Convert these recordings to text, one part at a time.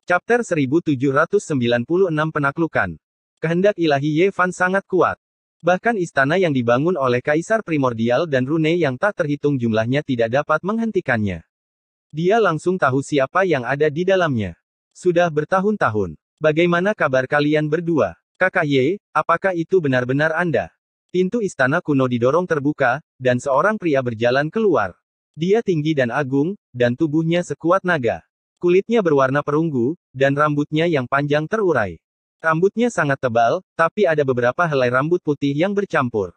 Chapter 1796 Penaklukan. Kehendak ilahi Ye Fan sangat kuat. Bahkan istana yang dibangun oleh Kaisar Primordial dan rune yang tak terhitung jumlahnya tidak dapat menghentikannya. Dia langsung tahu siapa yang ada di dalamnya. Sudah bertahun-tahun. Bagaimana kabar kalian berdua? Kakak Ye, apakah itu benar-benar Anda? Pintu istana kuno didorong terbuka, dan seorang pria berjalan keluar. Dia tinggi dan agung, dan tubuhnya sekuat naga. Kulitnya berwarna perunggu, dan rambutnya yang panjang terurai. Rambutnya sangat tebal, tapi ada beberapa helai rambut putih yang bercampur.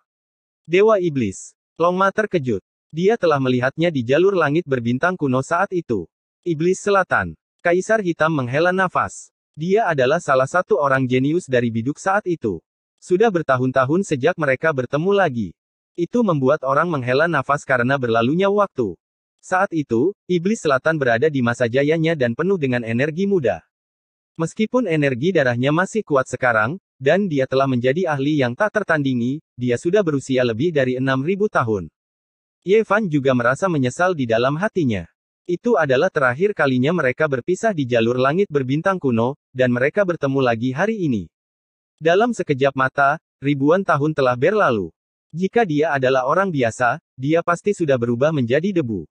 Dewa Iblis. Longma terkejut. Dia telah melihatnya di jalur langit berbintang kuno saat itu. Iblis Selatan. Kaisar Hitam menghela nafas. Dia adalah salah satu orang jenius dari biduk saat itu. Sudah bertahun-tahun sejak mereka bertemu lagi. Itu membuat orang menghela nafas karena berlalunya waktu. Saat itu, Iblis Selatan berada di masa jayanya dan penuh dengan energi muda. Meskipun energi darahnya masih kuat sekarang, dan dia telah menjadi ahli yang tak tertandingi, dia sudah berusia lebih dari 6.000 tahun. Ye Fan juga merasa menyesal di dalam hatinya. Itu adalah terakhir kalinya mereka berpisah di jalur langit berbintang kuno, dan mereka bertemu lagi hari ini. Dalam sekejap mata, ribuan tahun telah berlalu. Jika dia adalah orang biasa, dia pasti sudah berubah menjadi debu.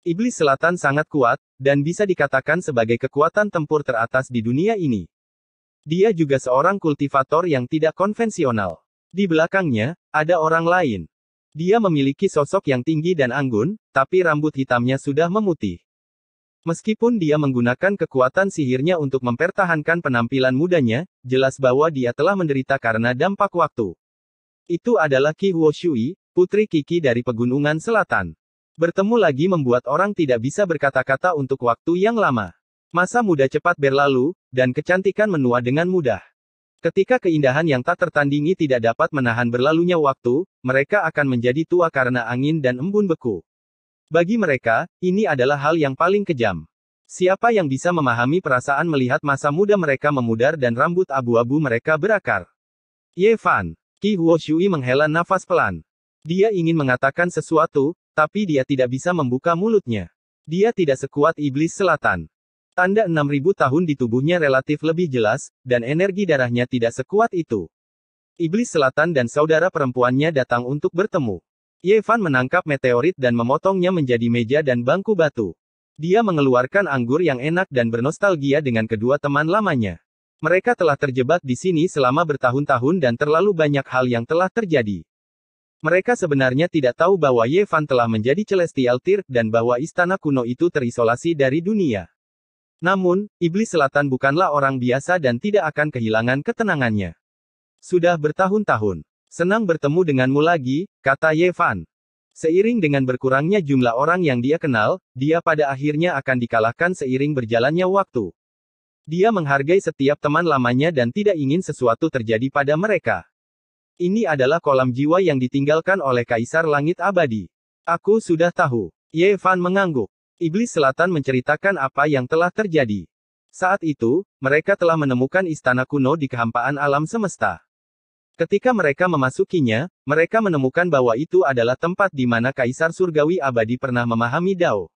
Iblis Selatan sangat kuat, dan bisa dikatakan sebagai kekuatan tempur teratas di dunia ini. Dia juga seorang kultivator yang tidak konvensional. Di belakangnya, ada orang lain. Dia memiliki sosok yang tinggi dan anggun, tapi rambut hitamnya sudah memutih. Meskipun dia menggunakan kekuatan sihirnya untuk mempertahankan penampilan mudanya, jelas bahwa dia telah menderita karena dampak waktu. Itu adalah Qi Huo Shui, putri Qi dari Pegunungan Selatan. Bertemu lagi membuat orang tidak bisa berkata-kata untuk waktu yang lama. Masa muda cepat berlalu, dan kecantikan menua dengan mudah. Ketika keindahan yang tak tertandingi tidak dapat menahan berlalunya waktu, mereka akan menjadi tua karena angin dan embun beku. Bagi mereka, ini adalah hal yang paling kejam. Siapa yang bisa memahami perasaan melihat masa muda mereka memudar dan rambut abu-abu mereka berakar? Ye Fan. Qi Huo Shui menghela nafas pelan. Dia ingin mengatakan sesuatu, tapi dia tidak bisa membuka mulutnya. Dia tidak sekuat Iblis Selatan. Tanda 6.000 tahun di tubuhnya relatif lebih jelas, dan energi darahnya tidak sekuat itu. Iblis Selatan dan saudara perempuannya datang untuk bertemu. Ye Fan menangkap meteorit dan memotongnya menjadi meja dan bangku batu. Dia mengeluarkan anggur yang enak dan bernostalgia dengan kedua teman lamanya. Mereka telah terjebak di sini selama bertahun-tahun dan terlalu banyak hal yang telah terjadi. Mereka sebenarnya tidak tahu bahwa Ye Fan telah menjadi Celestial Tirk dan bahwa istana kuno itu terisolasi dari dunia. Namun, Iblis Selatan bukanlah orang biasa dan tidak akan kehilangan ketenangannya. Sudah bertahun-tahun. Senang bertemu denganmu lagi, kata Ye Fan. Seiring dengan berkurangnya jumlah orang yang dia kenal, dia pada akhirnya akan dikalahkan seiring berjalannya waktu. Dia menghargai setiap teman lamanya dan tidak ingin sesuatu terjadi pada mereka. Ini adalah kolam jiwa yang ditinggalkan oleh Kaisar Langit Abadi. Aku sudah tahu. Ye Fan mengangguk. Iblis Selatan menceritakan apa yang telah terjadi. Saat itu, mereka telah menemukan istana kuno di kehampaan alam semesta. Ketika mereka memasukinya, mereka menemukan bahwa itu adalah tempat di mana Kaisar Surgawi Abadi pernah memahami Dao.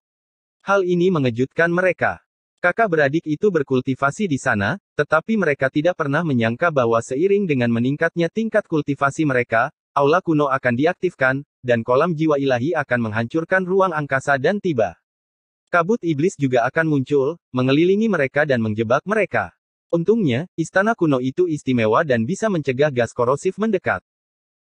Hal ini mengejutkan mereka. Kakak beradik itu berkultivasi di sana, tetapi mereka tidak pernah menyangka bahwa seiring dengan meningkatnya tingkat kultivasi mereka, aula kuno akan diaktifkan, dan kolam jiwa ilahi akan menghancurkan ruang angkasa dan tiba. Kabut iblis juga akan muncul, mengelilingi mereka dan menjebak mereka. Untungnya, istana kuno itu istimewa dan bisa mencegah gas korosif mendekat.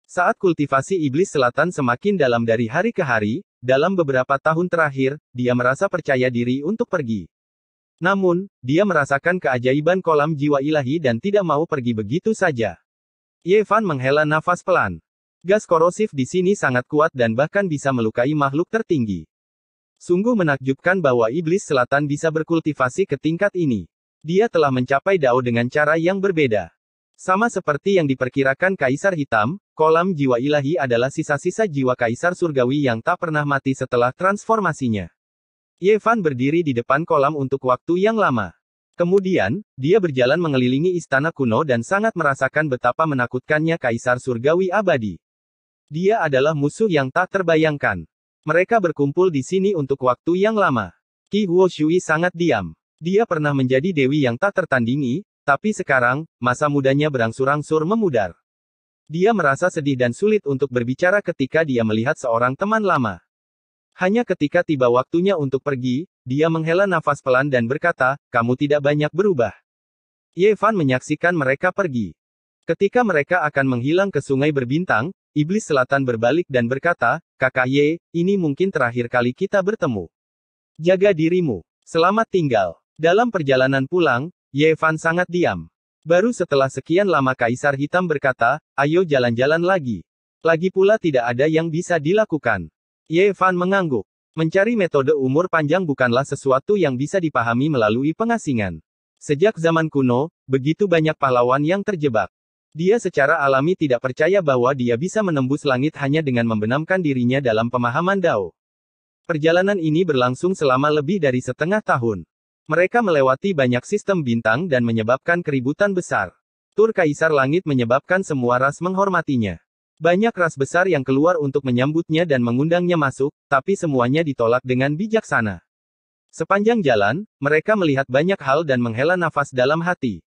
Saat kultivasi Iblis Selatan semakin dalam dari hari ke hari, dalam beberapa tahun terakhir, dia merasa percaya diri untuk pergi. Namun, dia merasakan keajaiban kolam jiwa ilahi dan tidak mau pergi begitu saja. Ye Fan menghela nafas pelan. Gas korosif di sini sangat kuat dan bahkan bisa melukai makhluk tertinggi. Sungguh menakjubkan bahwa Iblis Selatan bisa berkultivasi ke tingkat ini. Dia telah mencapai Dao dengan cara yang berbeda. Sama seperti yang diperkirakan Kaisar Hitam, kolam jiwa ilahi adalah sisa-sisa jiwa Kaisar Surgawi yang tak pernah mati setelah transformasinya. Ye Fan berdiri di depan kolam untuk waktu yang lama. Kemudian, dia berjalan mengelilingi istana kuno dan sangat merasakan betapa menakutkannya Kaisar Surgawi Abadi. Dia adalah musuh yang tak terbayangkan. Mereka berkumpul di sini untuk waktu yang lama. Qi Huo Shui sangat diam. Dia pernah menjadi dewi yang tak tertandingi, tapi sekarang, masa mudanya berangsur-angsur memudar. Dia merasa sedih dan sulit untuk berbicara ketika dia melihat seorang teman lama. Hanya ketika tiba waktunya untuk pergi, dia menghela nafas pelan dan berkata, "Kamu tidak banyak berubah." Ye Fan menyaksikan mereka pergi. Ketika mereka akan menghilang ke sungai berbintang, Iblis Selatan berbalik dan berkata, "Kakak Ye, ini mungkin terakhir kali kita bertemu. Jaga dirimu. Selamat tinggal." Dalam perjalanan pulang, Ye Fan sangat diam. Baru setelah sekian lama Kaisar Hitam berkata, "Ayo jalan-jalan lagi." Lagi pula tidak ada yang bisa dilakukan. Ye Fan mengangguk. Mencari metode umur panjang bukanlah sesuatu yang bisa dipahami melalui pengasingan. Sejak zaman kuno, begitu banyak pahlawan yang terjebak. Dia secara alami tidak percaya bahwa dia bisa menembus langit hanya dengan membenamkan dirinya dalam pemahaman Dao. Perjalanan ini berlangsung selama lebih dari setengah tahun. Mereka melewati banyak sistem bintang dan menyebabkan keributan besar. Tur Kaisar Langit menyebabkan semua ras menghormatinya. Banyak ras besar yang keluar untuk menyambutnya dan mengundangnya masuk, tapi semuanya ditolak dengan bijaksana. Sepanjang jalan, mereka melihat banyak hal dan menghela nafas dalam hati.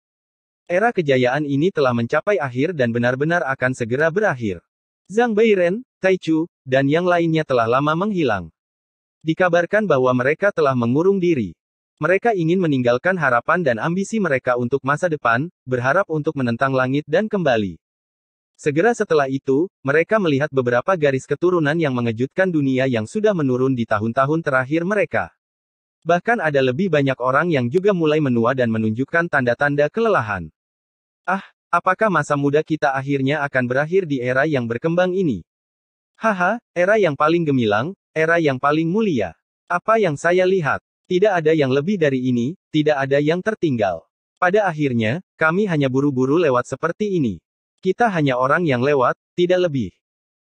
Era kejayaan ini telah mencapai akhir dan benar-benar akan segera berakhir. Zhang Beiren, Taichu, dan yang lainnya telah lama menghilang. Dikabarkan bahwa mereka telah mengurung diri. Mereka ingin meninggalkan harapan dan ambisi mereka untuk masa depan, berharap untuk menentang langit dan kembali. Segera setelah itu, mereka melihat beberapa garis keturunan yang mengejutkan dunia yang sudah menurun di tahun-tahun terakhir mereka. Bahkan ada lebih banyak orang yang juga mulai menua dan menunjukkan tanda-tanda kelelahan. Apakah masa muda kita akhirnya akan berakhir di era yang berkembang ini? Haha, era yang paling gemilang, era yang paling mulia. Apa yang saya lihat? Tidak ada yang lebih dari ini, tidak ada yang tertinggal. Pada akhirnya, kami hanya buru-buru lewat seperti ini. Kita hanya orang yang lewat, tidak lebih.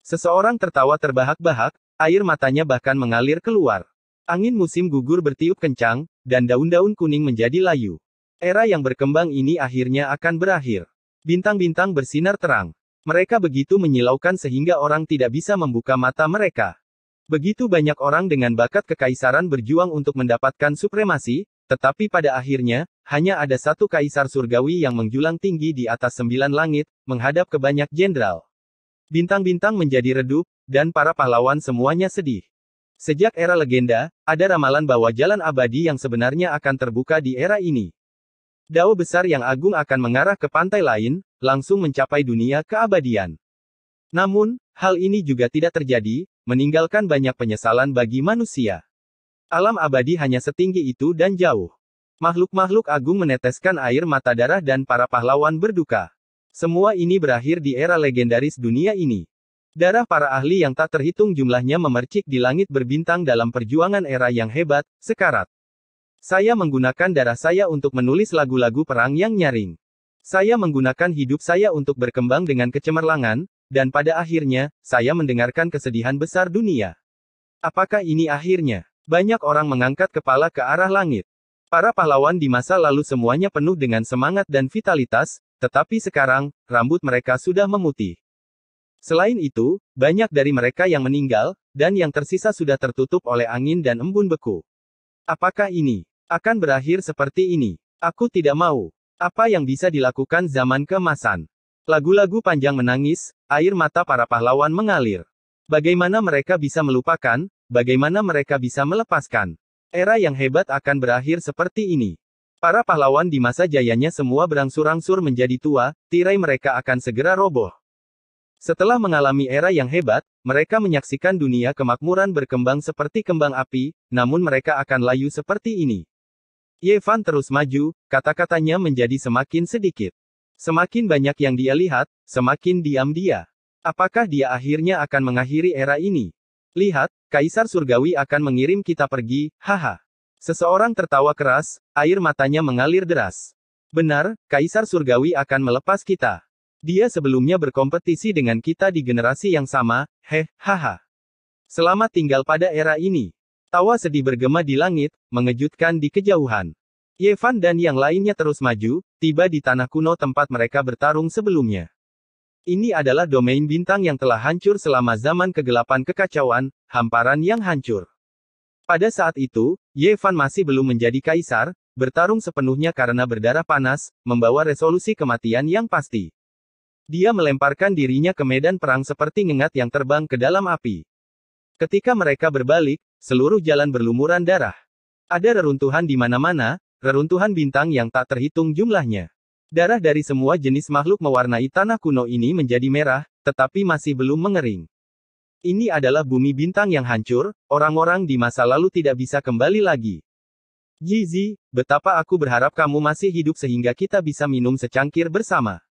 Seseorang tertawa terbahak-bahak, air matanya bahkan mengalir keluar. Angin musim gugur bertiup kencang, dan daun-daun kuning menjadi layu. Era yang berkembang ini akhirnya akan berakhir. Bintang-bintang bersinar terang. Mereka begitu menyilaukan sehingga orang tidak bisa membuka mata mereka. Begitu banyak orang dengan bakat kekaisaran berjuang untuk mendapatkan supremasi, tetapi pada akhirnya, hanya ada satu kaisar surgawi yang menjulang tinggi di atas 9 langit, menghadap ke banyak jenderal. Bintang-bintang menjadi redup, dan para pahlawan semuanya sedih. Sejak era legenda, ada ramalan bahwa jalan abadi yang sebenarnya akan terbuka di era ini. Dao besar yang agung akan mengarah ke pantai lain, langsung mencapai dunia keabadian. Namun, hal ini juga tidak terjadi, meninggalkan banyak penyesalan bagi manusia. Alam abadi hanya setinggi itu dan jauh. Makhluk-makhluk agung meneteskan air mata darah dan para pahlawan berduka. Semua ini berakhir di era legendaris dunia ini. Darah para ahli yang tak terhitung jumlahnya memercik di langit berbintang dalam perjuangan era yang hebat, sekarat. Saya menggunakan darah saya untuk menulis lagu-lagu perang yang nyaring. Saya menggunakan hidup saya untuk berkembang dengan kecemerlangan, dan pada akhirnya, saya mendengarkan kesedihan besar dunia. Apakah ini akhirnya? Banyak orang mengangkat kepala ke arah langit. Para pahlawan di masa lalu semuanya penuh dengan semangat dan vitalitas, tetapi sekarang, rambut mereka sudah memutih. Selain itu, banyak dari mereka yang meninggal, dan yang tersisa sudah tertutup oleh angin dan embun beku. Apakah ini akan berakhir seperti ini? Aku tidak mau. Apa yang bisa dilakukan zaman keemasan? Lagu-lagu panjang menangis, air mata para pahlawan mengalir. Bagaimana mereka bisa melupakan, bagaimana mereka bisa melepaskan? Era yang hebat akan berakhir seperti ini. Para pahlawan di masa jayanya semua berangsur-angsur menjadi tua, tirai mereka akan segera roboh. Setelah mengalami era yang hebat, mereka menyaksikan dunia kemakmuran berkembang seperti kembang api, namun mereka akan layu seperti ini. Ye Fan terus maju, kata-katanya menjadi semakin sedikit. Semakin banyak yang dia lihat, semakin diam dia. Apakah dia akhirnya akan mengakhiri era ini? Lihat, Kaisar Surgawi akan mengirim kita pergi, haha. Seseorang tertawa keras, air matanya mengalir deras. Benar, Kaisar Surgawi akan melepas kita. Dia sebelumnya berkompetisi dengan kita di generasi yang sama, haha. Selamat tinggal pada era ini. Tawa sedih bergema di langit, mengejutkan di kejauhan. Ye Fan dan yang lainnya terus maju, tiba di tanah kuno tempat mereka bertarung sebelumnya. Ini adalah domain bintang yang telah hancur selama zaman kegelapan kekacauan, hamparan yang hancur. Pada saat itu, Ye Fan masih belum menjadi kaisar, bertarung sepenuhnya karena berdarah panas, membawa resolusi kematian yang pasti. Dia melemparkan dirinya ke medan perang seperti ngengat yang terbang ke dalam api. Ketika mereka berbalik, seluruh jalan berlumuran darah. Ada reruntuhan di mana-mana, reruntuhan bintang yang tak terhitung jumlahnya. Darah dari semua jenis makhluk mewarnai tanah kuno ini menjadi merah, tetapi masih belum mengering. Ini adalah bumi bintang yang hancur, orang-orang di masa lalu tidak bisa kembali lagi. Yizi, betapa aku berharap kamu masih hidup sehingga kita bisa minum secangkir bersama.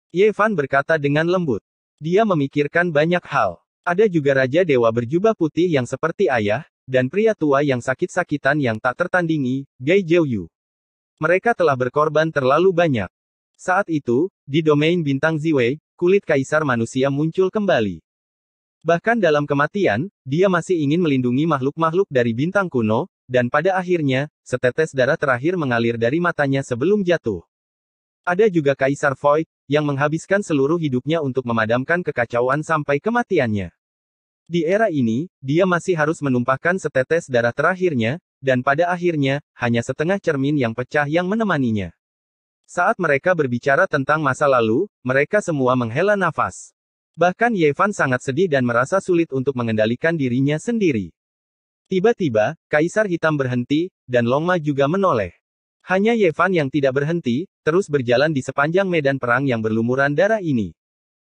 Ye Fan berkata dengan lembut. Dia memikirkan banyak hal. Ada juga Raja Dewa berjubah putih yang seperti ayah, dan pria tua yang sakit-sakitan yang tak tertandingi, Gai Jiuyu. Mereka telah berkorban terlalu banyak. Saat itu, di domain bintang Ziwei, kulit kaisar manusia muncul kembali. Bahkan dalam kematian, dia masih ingin melindungi makhluk-makhluk dari bintang kuno, dan pada akhirnya, setetes darah terakhir mengalir dari matanya sebelum jatuh. Ada juga Kaisar Void, yang menghabiskan seluruh hidupnya untuk memadamkan kekacauan sampai kematiannya. Di era ini, dia masih harus menumpahkan setetes darah terakhirnya, dan pada akhirnya, hanya setengah cermin yang pecah yang menemaninya. Saat mereka berbicara tentang masa lalu, mereka semua menghela nafas. Bahkan Ye Fan sangat sedih dan merasa sulit untuk mengendalikan dirinya sendiri. Tiba-tiba, Kaisar Hitam berhenti, dan Longma juga menoleh. Hanya Ye Fan yang tidak berhenti, terus berjalan di sepanjang medan perang yang berlumuran darah ini.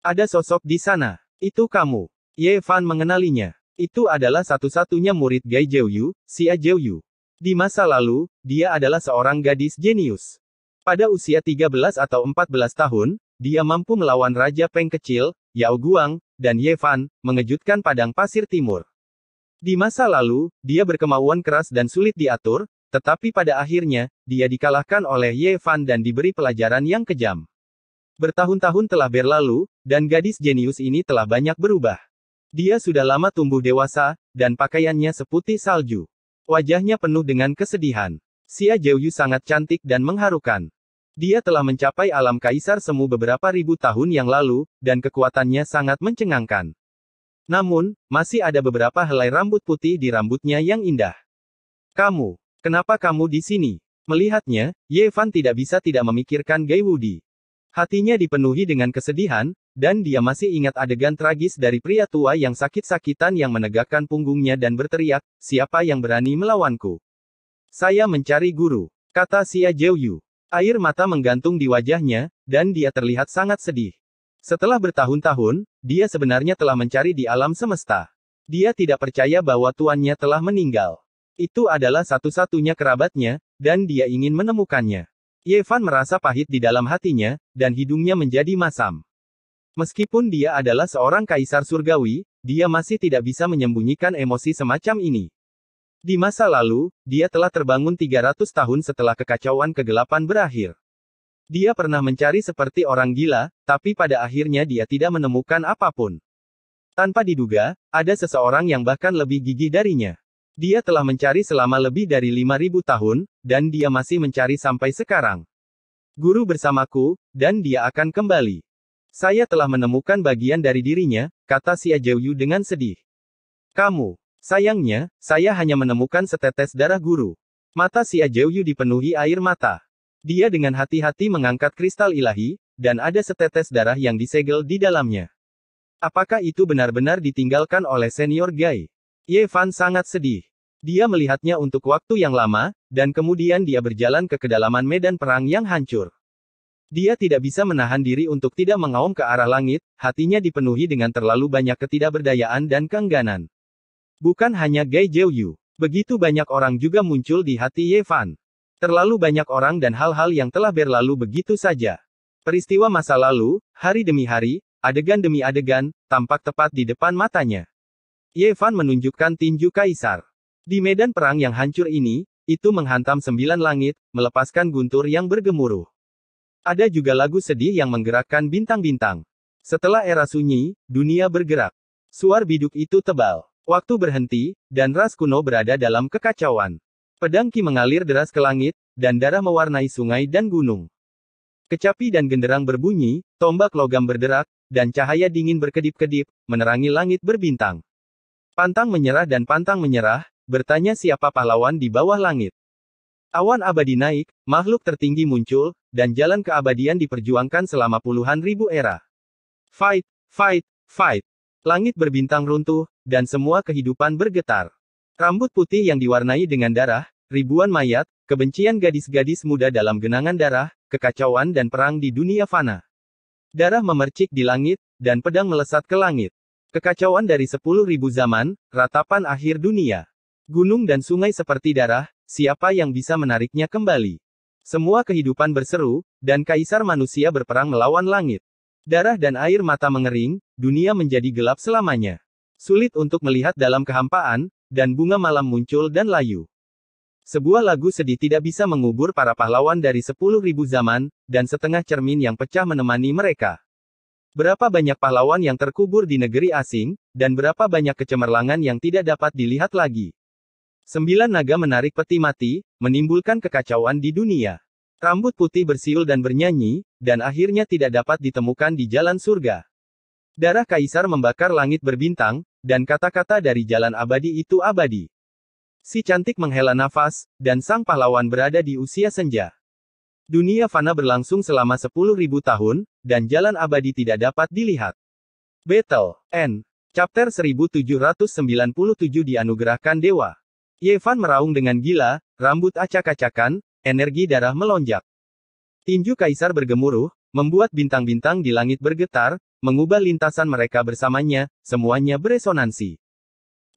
Ada sosok di sana. Itu kamu. Ye Fan mengenalinya. Itu adalah satu-satunya murid Gai Jiuyu, Xia Jiuyu. Di masa lalu, dia adalah seorang gadis jenius. Pada usia 13 atau 14 tahun, dia mampu melawan Raja Peng kecil, Yao Guang, dan Ye Fan, mengejutkan padang pasir timur. Di masa lalu, dia berkemauan keras dan sulit diatur, tetapi pada akhirnya, dia dikalahkan oleh Ye Fan dan diberi pelajaran yang kejam. Bertahun-tahun telah berlalu, dan gadis jenius ini telah banyak berubah. Dia sudah lama tumbuh dewasa, dan pakaiannya seputih salju. Wajahnya penuh dengan kesedihan. Xia Jiuyu sangat cantik dan mengharukan. Dia telah mencapai alam kaisar semu beberapa ribu tahun yang lalu, dan kekuatannya sangat mencengangkan. Namun, masih ada beberapa helai rambut putih di rambutnya yang indah. Kenapa kamu di sini? Melihatnya, Ye Fan tidak bisa tidak memikirkan Gai Wudi. Hatinya dipenuhi dengan kesedihan, dan dia masih ingat adegan tragis dari pria tua yang sakit-sakitan yang menegakkan punggungnya dan berteriak, "Siapa yang berani melawanku?" "Saya mencari guru," kata Xia Jiuyu. Air mata menggantung di wajahnya, dan dia terlihat sangat sedih. Setelah bertahun-tahun, dia sebenarnya telah mencari di alam semesta. Dia tidak percaya bahwa tuannya telah meninggal. Itu adalah satu-satunya kerabatnya, dan dia ingin menemukannya. Ye Fan merasa pahit di dalam hatinya, dan hidungnya menjadi masam. Meskipun dia adalah seorang kaisar surgawi, dia masih tidak bisa menyembunyikan emosi semacam ini. Di masa lalu, dia telah terbangun 300 tahun setelah kekacauan kegelapan berakhir. Dia pernah mencari seperti orang gila, tapi pada akhirnya dia tidak menemukan apapun. Tanpa diduga, ada seseorang yang bahkan lebih gigih darinya. Dia telah mencari selama lebih dari 5.000 tahun, dan dia masih mencari sampai sekarang. Guru bersamaku, dan dia akan kembali. Saya telah menemukan bagian dari dirinya, kata Xia Jiuyu dengan sedih. Sayangnya, saya hanya menemukan setetes darah guru. Mata Xia Jiuyu dipenuhi air mata. Dia dengan hati-hati mengangkat kristal ilahi, dan ada setetes darah yang disegel di dalamnya. Apakah itu benar-benar ditinggalkan oleh senior Gai? Ye Fan sangat sedih. Dia melihatnya untuk waktu yang lama, dan kemudian dia berjalan ke kedalaman medan perang yang hancur. Dia tidak bisa menahan diri untuk tidak mengaum ke arah langit, hatinya dipenuhi dengan terlalu banyak ketidakberdayaan dan keengganan. Bukan hanya Gai Jiuyu. Begitu banyak orang juga muncul di hati Ye Fan. Terlalu banyak orang dan hal-hal yang telah berlalu begitu saja. Peristiwa masa lalu, hari demi hari, adegan demi adegan, tampak tepat di depan matanya. Ye Fan menunjukkan tinju kaisar. Di medan perang yang hancur ini, itu menghantam 9 langit, melepaskan guntur yang bergemuruh. Ada juga lagu sedih yang menggerakkan bintang-bintang. Setelah era sunyi, dunia bergerak. Suar biduk itu tebal. Waktu berhenti, dan ras kuno berada dalam kekacauan. Pedang Qi mengalir deras ke langit, dan darah mewarnai sungai dan gunung. Kecapi dan genderang berbunyi, tombak logam berderak, dan cahaya dingin berkedip-kedip, menerangi langit berbintang. Pantang menyerah dan pantang menyerah, bertanya siapa pahlawan di bawah langit. Awan abadi naik, makhluk tertinggi muncul, dan jalan keabadian diperjuangkan selama puluhan ribu era. Fight, fight, fight. Langit berbintang runtuh, dan semua kehidupan bergetar. Rambut putih yang diwarnai dengan darah, ribuan mayat, kebencian gadis-gadis muda dalam genangan darah, kekacauan dan perang di dunia fana. Darah memercik di langit, dan pedang melesat ke langit. Kekacauan dari 10.000 zaman, ratapan akhir dunia. Gunung dan sungai seperti darah, siapa yang bisa menariknya kembali? Semua kehidupan berseru, dan kaisar manusia berperang melawan langit. Darah dan air mata mengering, dunia menjadi gelap selamanya. Sulit untuk melihat dalam kehampaan, dan bunga malam muncul dan layu. Sebuah lagu sedih tidak bisa mengubur para pahlawan dari 10.000 zaman, dan setengah cermin yang pecah menemani mereka. Berapa banyak pahlawan yang terkubur di negeri asing, dan berapa banyak kecemerlangan yang tidak dapat dilihat lagi. 9 naga menarik peti mati, menimbulkan kekacauan di dunia. Rambut putih bersiul dan bernyanyi, dan akhirnya tidak dapat ditemukan di jalan surga. Darah kaisar membakar langit berbintang, dan kata-kata dari jalan abadi itu abadi. Si cantik menghela nafas, dan sang pahlawan berada di usia senja. Dunia fana berlangsung selama 10.000 tahun, dan jalan abadi tidak dapat dilihat. Battle End. Chapter 1797 dianugerahkan dewa. Ye Fan meraung dengan gila, rambut acak-acakan, energi darah melonjak. Tinju kaisar bergemuruh, membuat bintang-bintang di langit bergetar, mengubah lintasan mereka bersamanya, semuanya beresonansi.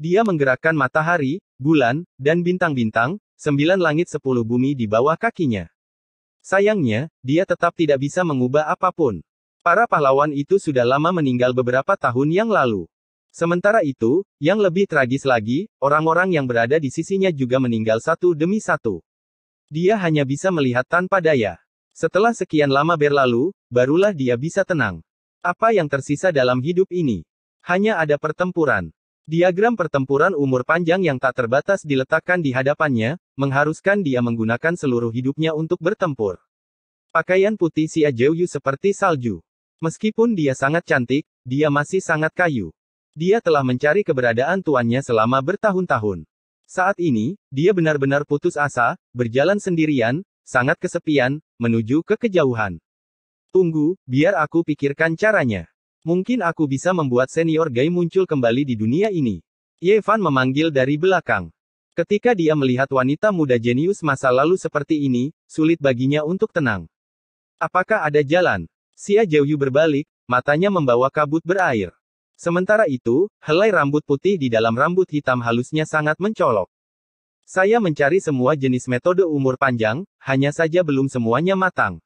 Dia menggerakkan matahari, bulan, dan bintang-bintang, 9 langit 10 bumi di bawah kakinya. Sayangnya, dia tetap tidak bisa mengubah apapun. Para pahlawan itu sudah lama meninggal beberapa tahun yang lalu. Sementara itu, yang lebih tragis lagi, orang-orang yang berada di sisinya juga meninggal satu demi satu. Dia hanya bisa melihat tanpa daya. Setelah sekian lama berlalu, barulah dia bisa tenang. Apa yang tersisa dalam hidup ini? Hanya ada pertempuran. Diagram pertempuran umur panjang yang tak terbatas diletakkan di hadapannya, mengharuskan dia menggunakan seluruh hidupnya untuk bertempur. Pakaian putih Xia Zhouyu seperti salju. Meskipun dia sangat cantik, dia masih sangat kayu. Dia telah mencari keberadaan tuannya selama bertahun-tahun. Saat ini, dia benar-benar putus asa, berjalan sendirian, sangat kesepian, menuju ke kejauhan. Tunggu, biar aku pikirkan caranya. Mungkin aku bisa membuat senior Gai muncul kembali di dunia ini. Ye Fan memanggil dari belakang. Ketika dia melihat wanita muda jenius masa lalu seperti ini, sulit baginya untuk tenang. Apakah ada jalan? Xia Zhouyu berbalik, matanya membawa kabut berair. Sementara itu, helai rambut putih di dalam rambut hitam halusnya sangat mencolok. Saya mencari semua jenis metode umur panjang, hanya saja belum semuanya matang.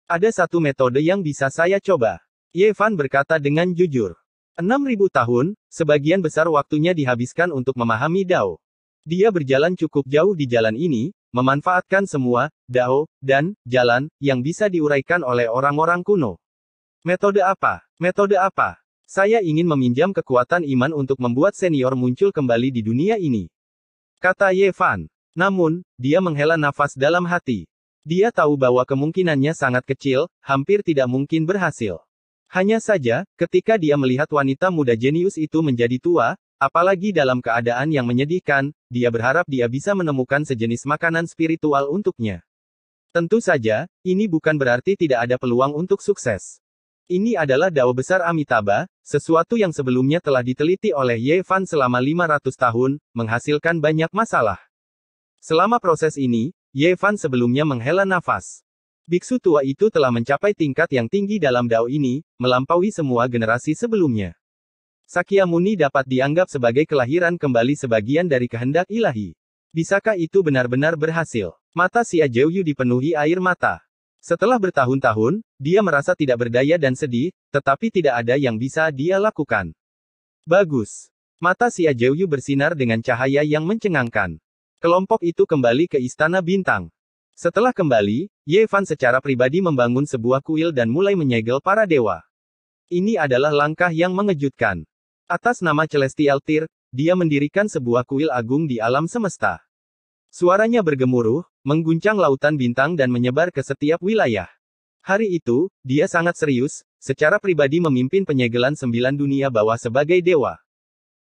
Ada satu metode yang bisa saya coba. Ye Fan berkata dengan jujur. 6.000 tahun, sebagian besar waktunya dihabiskan untuk memahami Dao. Dia berjalan cukup jauh di jalan ini, memanfaatkan semua Dao dan jalan yang bisa diuraikan oleh orang-orang kuno. Metode apa? Metode apa? Saya ingin meminjam kekuatan iman untuk membuat senior muncul kembali di dunia ini. Kata Ye Fan. Namun, dia menghela nafas dalam hati. Dia tahu bahwa kemungkinannya sangat kecil, hampir tidak mungkin berhasil. Hanya saja, ketika dia melihat wanita muda jenius itu menjadi tua, apalagi dalam keadaan yang menyedihkan, dia berharap dia bisa menemukan sejenis makanan spiritual untuknya. Tentu saja, ini bukan berarti tidak ada peluang untuk sukses. Ini adalah Dao besar Amitabha, sesuatu yang sebelumnya telah diteliti oleh Ye Fan selama 500 tahun, menghasilkan banyak masalah. Selama proses ini, Ye Fan sebelumnya menghela nafas. Biksu tua itu telah mencapai tingkat yang tinggi dalam Dao ini, melampaui semua generasi sebelumnya. Sakyamuni dapat dianggap sebagai kelahiran kembali sebagian dari kehendak ilahi. Bisakah itu benar-benar berhasil? Mata Xia Zhouyu dipenuhi air mata. Setelah bertahun-tahun, dia merasa tidak berdaya dan sedih, tetapi tidak ada yang bisa dia lakukan. Bagus. Mata Xia Zhouyu bersinar dengan cahaya yang mencengangkan. Kelompok itu kembali ke Istana Bintang. Setelah kembali, Ye Fan secara pribadi membangun sebuah kuil dan mulai menyegel para dewa. Ini adalah langkah yang mengejutkan. Atas nama Celestial Tir, dia mendirikan sebuah kuil agung di alam semesta. Suaranya bergemuruh, mengguncang lautan bintang dan menyebar ke setiap wilayah. Hari itu, dia sangat serius, secara pribadi memimpin penyegelan 9 dunia bawah sebagai dewa.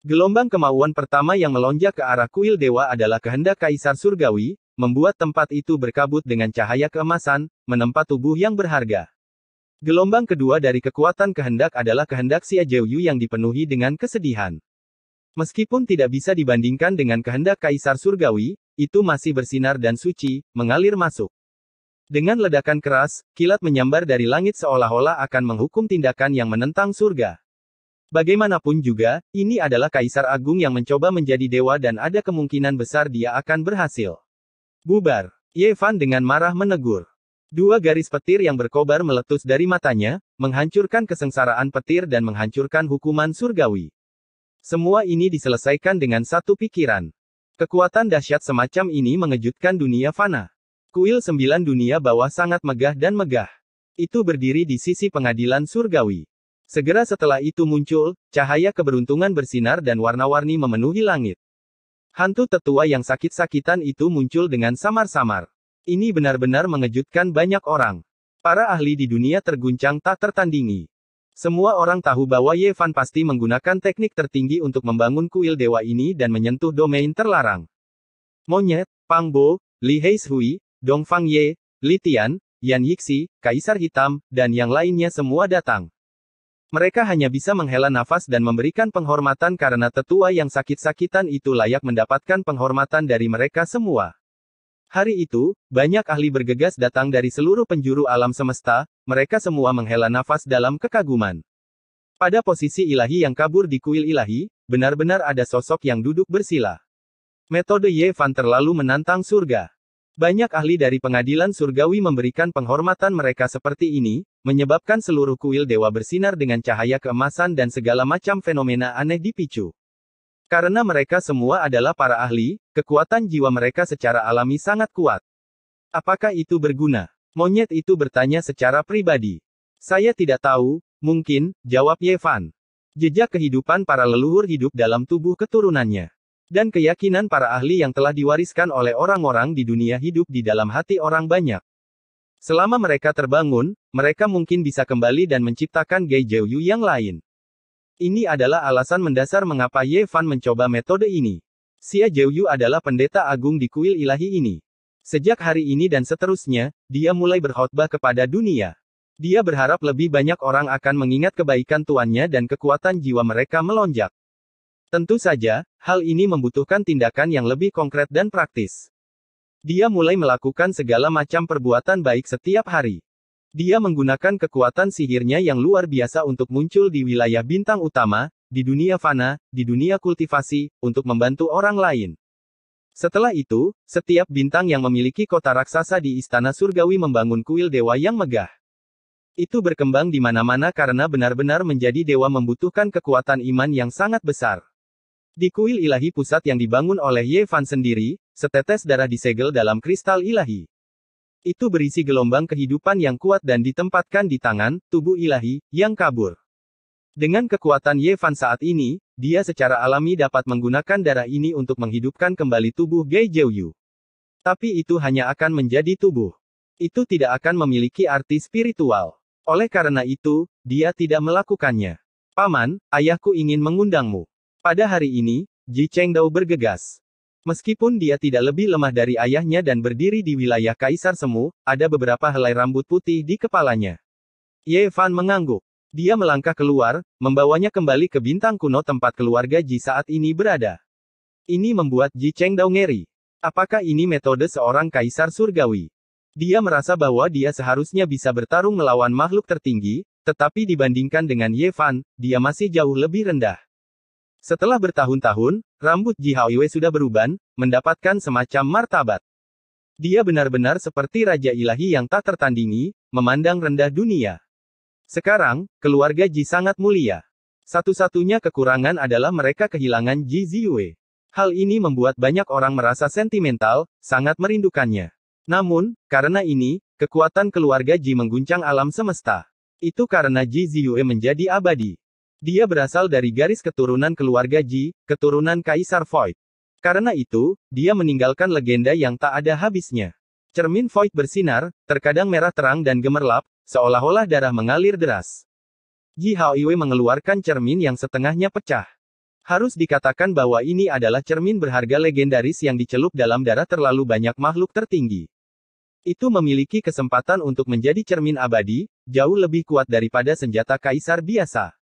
Gelombang kemauan pertama yang melonjak ke arah kuil dewa adalah kehendak Kaisar Surgawi, membuat tempat itu berkabut dengan cahaya keemasan, menempa tubuh yang berharga. Gelombang kedua dari kekuatan kehendak adalah kehendak Xia Zhouyu yang dipenuhi dengan kesedihan. Meskipun tidak bisa dibandingkan dengan kehendak Kaisar Surgawi, itu masih bersinar dan suci, mengalir masuk. Dengan ledakan keras, kilat menyambar dari langit seolah-olah akan menghukum tindakan yang menentang surga. Bagaimanapun juga, ini adalah Kaisar Agung yang mencoba menjadi dewa dan ada kemungkinan besar dia akan berhasil. Bubar. Ye Fan dengan marah menegur. Dua garis petir yang berkobar meletus dari matanya, menghancurkan kesengsaraan petir dan menghancurkan hukuman surgawi. Semua ini diselesaikan dengan satu pikiran. Kekuatan dahsyat semacam ini mengejutkan dunia fana. Kuil 9 dunia bawah sangat megah dan megah. Itu berdiri di sisi pengadilan surgawi. Segera setelah itu muncul, cahaya keberuntungan bersinar dan warna-warni memenuhi langit. Hantu tetua yang sakit-sakitan itu muncul dengan samar-samar. Ini benar-benar mengejutkan banyak orang. Para ahli di dunia terguncang tak tertandingi. Semua orang tahu bahwa Ye Fan pasti menggunakan teknik tertinggi untuk membangun kuil dewa ini dan menyentuh domain terlarang. Monyet, Pang Bo, Li Heishui, Dong Fang Ye, Li Tian, Yan Yixi, Kaisar Hitam, dan yang lainnya semua datang. Mereka hanya bisa menghela nafas dan memberikan penghormatan karena tetua yang sakit-sakitan itu layak mendapatkan penghormatan dari mereka semua. Hari itu, banyak ahli bergegas datang dari seluruh penjuru alam semesta, mereka semua menghela nafas dalam kekaguman. Pada posisi ilahi yang kabur di kuil ilahi, benar-benar ada sosok yang duduk bersila. Metode Ye Fan terlalu menantang surga. Banyak ahli dari pengadilan surgawi memberikan penghormatan mereka seperti ini, menyebabkan seluruh kuil dewa bersinar dengan cahaya keemasan dan segala macam fenomena aneh dipicu. Karena mereka semua adalah para ahli, kekuatan jiwa mereka secara alami sangat kuat. Apakah itu berguna? Monyet itu bertanya secara pribadi. Saya tidak tahu, mungkin, jawab Ye Fan. Jejak kehidupan para leluhur hidup dalam tubuh keturunannya. Dan keyakinan para ahli yang telah diwariskan oleh orang-orang di dunia hidup di dalam hati orang banyak. Selama mereka terbangun, mereka mungkin bisa kembali dan menciptakan Gai Zhouyu yang lain. Ini adalah alasan mendasar mengapa Ye Fan mencoba metode ini. Xia Zhouyu adalah pendeta agung di kuil ilahi ini. Sejak hari ini dan seterusnya, dia mulai berkhotbah kepada dunia. Dia berharap lebih banyak orang akan mengingat kebaikan tuannya dan kekuatan jiwa mereka melonjak. Tentu saja, hal ini membutuhkan tindakan yang lebih konkret dan praktis. Dia mulai melakukan segala macam perbuatan baik setiap hari. Dia menggunakan kekuatan sihirnya yang luar biasa untuk muncul di wilayah bintang utama, di dunia fana, di dunia kultivasi, untuk membantu orang lain. Setelah itu, setiap bintang yang memiliki kota raksasa di istana surgawi membangun kuil dewa yang megah. Itu berkembang di mana-mana karena benar-benar menjadi dewa membutuhkan kekuatan iman yang sangat besar. Di kuil ilahi pusat yang dibangun oleh Ye Fan sendiri, setetes darah disegel dalam kristal ilahi. Itu berisi gelombang kehidupan yang kuat dan ditempatkan di tangan, tubuh ilahi, yang kabur. Dengan kekuatan Ye Fan saat ini, dia secara alami dapat menggunakan darah ini untuk menghidupkan kembali tubuh Gai Zhouyu. Tapi itu hanya akan menjadi tubuh. Itu tidak akan memiliki arti spiritual. Oleh karena itu, dia tidak melakukannya. Paman, ayahku ingin mengundangmu. Pada hari ini, Ji Chengdao bergegas. Meskipun dia tidak lebih lemah dari ayahnya dan berdiri di wilayah Kaisar Semu, ada beberapa helai rambut putih di kepalanya. Ye Fan mengangguk. Dia melangkah keluar, membawanya kembali ke bintang kuno tempat keluarga Ji saat ini berada. Ini membuat Ji Chengdao ngeri. Apakah ini metode seorang Kaisar Surgawi? Dia merasa bahwa dia seharusnya bisa bertarung melawan makhluk tertinggi, tetapi dibandingkan dengan Ye Fan, dia masih jauh lebih rendah. Setelah bertahun-tahun, rambut Ji Haoyue sudah beruban, mendapatkan semacam martabat. Dia benar-benar seperti raja ilahi yang tak tertandingi, memandang rendah dunia. Sekarang, keluarga Ji sangat mulia. Satu-satunya kekurangan adalah mereka kehilangan Ji Ziyue. Hal ini membuat banyak orang merasa sentimental, sangat merindukannya. Namun, karena ini, kekuatan keluarga Ji mengguncang alam semesta. Itu karena Ji Ziyue menjadi abadi. Dia berasal dari garis keturunan keluarga Ji, keturunan Kaisar Void. Karena itu, dia meninggalkan legenda yang tak ada habisnya. Cermin Void bersinar, terkadang merah terang dan gemerlap, seolah-olah darah mengalir deras. Ji Haoyue mengeluarkan cermin yang setengahnya pecah. Harus dikatakan bahwa ini adalah cermin berharga legendaris yang dicelup dalam darah terlalu banyak makhluk tertinggi. Itu memiliki kesempatan untuk menjadi cermin abadi, jauh lebih kuat daripada senjata kaisar biasa.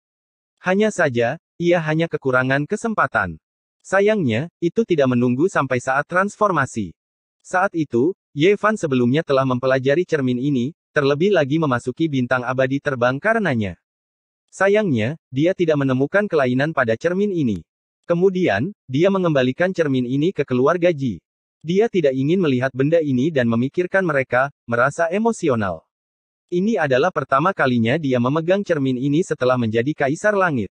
Hanya saja, ia hanya kekurangan kesempatan. Sayangnya, itu tidak menunggu sampai saat transformasi. Saat itu, Ye Fan sebelumnya telah mempelajari cermin ini, terlebih lagi memasuki bintang abadi terbang karenanya. Sayangnya, dia tidak menemukan kelainan pada cermin ini. Kemudian, dia mengembalikan cermin ini ke keluarga Ji. Dia tidak ingin melihat benda ini dan memikirkan mereka, merasa emosional. Ini adalah pertama kalinya dia memegang cermin ini setelah menjadi kaisar langit.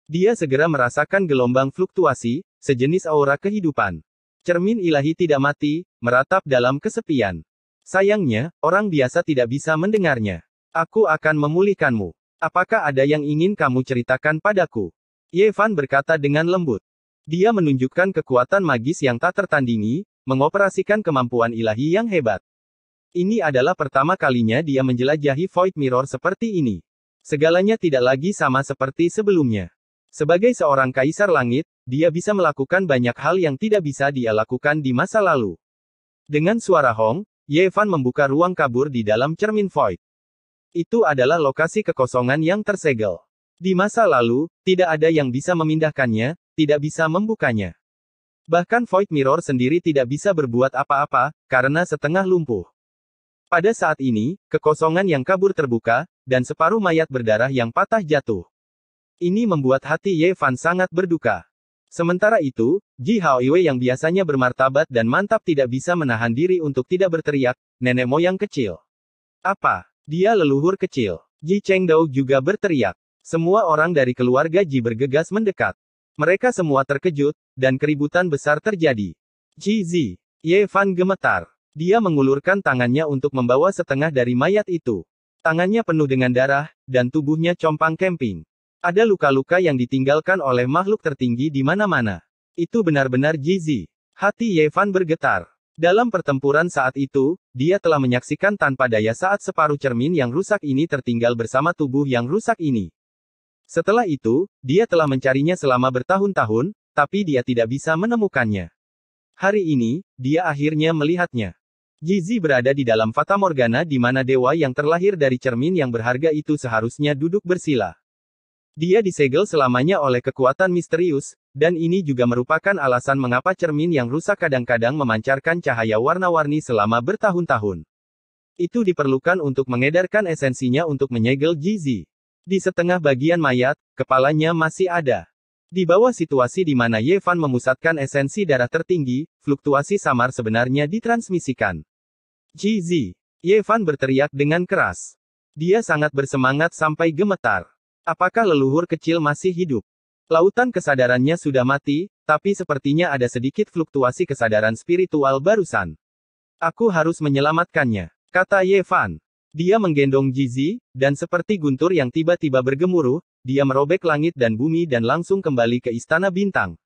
Dia segera merasakan gelombang fluktuasi, sejenis aura kehidupan. Cermin ilahi tidak mati, meratap dalam kesepian. Sayangnya, orang biasa tidak bisa mendengarnya. Aku akan memulihkanmu. Apakah ada yang ingin kamu ceritakan padaku? Ye Fan berkata dengan lembut. Dia menunjukkan kekuatan magis yang tak tertandingi, mengoperasikan kemampuan ilahi yang hebat. Ini adalah pertama kalinya dia menjelajahi Void Mirror seperti ini. Segalanya tidak lagi sama seperti sebelumnya. Sebagai seorang kaisar langit, dia bisa melakukan banyak hal yang tidak bisa dia lakukan di masa lalu. Dengan suara Hong, Ye Fan membuka ruang kabur di dalam cermin Void. Itu adalah lokasi kekosongan yang tersegel. Di masa lalu, tidak ada yang bisa memindahkannya, tidak bisa membukanya. Bahkan Void Mirror sendiri tidak bisa berbuat apa-apa, karena setengah lumpuh. Pada saat ini, kekosongan yang kabur terbuka, dan separuh mayat berdarah yang patah jatuh. Ini membuat hati Ye Fan sangat berduka. Sementara itu, Ji Haoiwei yang biasanya bermartabat dan mantap tidak bisa menahan diri untuk tidak berteriak, nenek moyang kecil. Apa? Dia leluhur kecil. Ji Chengdou juga berteriak. Semua orang dari keluarga Ji bergegas mendekat. Mereka semua terkejut, dan keributan besar terjadi. Ji Zi. Ye Fan gemetar. Dia mengulurkan tangannya untuk membawa setengah dari mayat itu. Tangannya penuh dengan darah, dan tubuhnya compang-camping. Ada luka-luka yang ditinggalkan oleh makhluk tertinggi di mana-mana. Itu benar-benar Ji Zi. Hati Ye Fan bergetar. Dalam pertempuran saat itu, dia telah menyaksikan tanpa daya saat separuh cermin yang rusak ini tertinggal bersama tubuh yang rusak ini. Setelah itu, dia telah mencarinya selama bertahun-tahun, tapi dia tidak bisa menemukannya. Hari ini, dia akhirnya melihatnya. Ji Zi berada di dalam Fata Morgana di mana dewa yang terlahir dari cermin yang berharga itu seharusnya duduk bersila. Dia disegel selamanya oleh kekuatan misterius, dan ini juga merupakan alasan mengapa cermin yang rusak kadang-kadang memancarkan cahaya warna-warni selama bertahun-tahun. Itu diperlukan untuk mengedarkan esensinya untuk menyegel Ji Zi. Di setengah bagian mayat, kepalanya masih ada. Di bawah situasi di mana Ye Fan memusatkan esensi darah tertinggi, fluktuasi samar sebenarnya ditransmisikan. Ji Zi. Ye Fan berteriak dengan keras. Dia sangat bersemangat sampai gemetar. Apakah leluhur kecil masih hidup? Lautan kesadarannya sudah mati, tapi sepertinya ada sedikit fluktuasi kesadaran spiritual barusan. Aku harus menyelamatkannya, kata Ye Fan. Dia menggendong Ji Zi, dan seperti guntur yang tiba-tiba bergemuruh, dia merobek langit dan bumi dan langsung kembali ke Istana Bintang.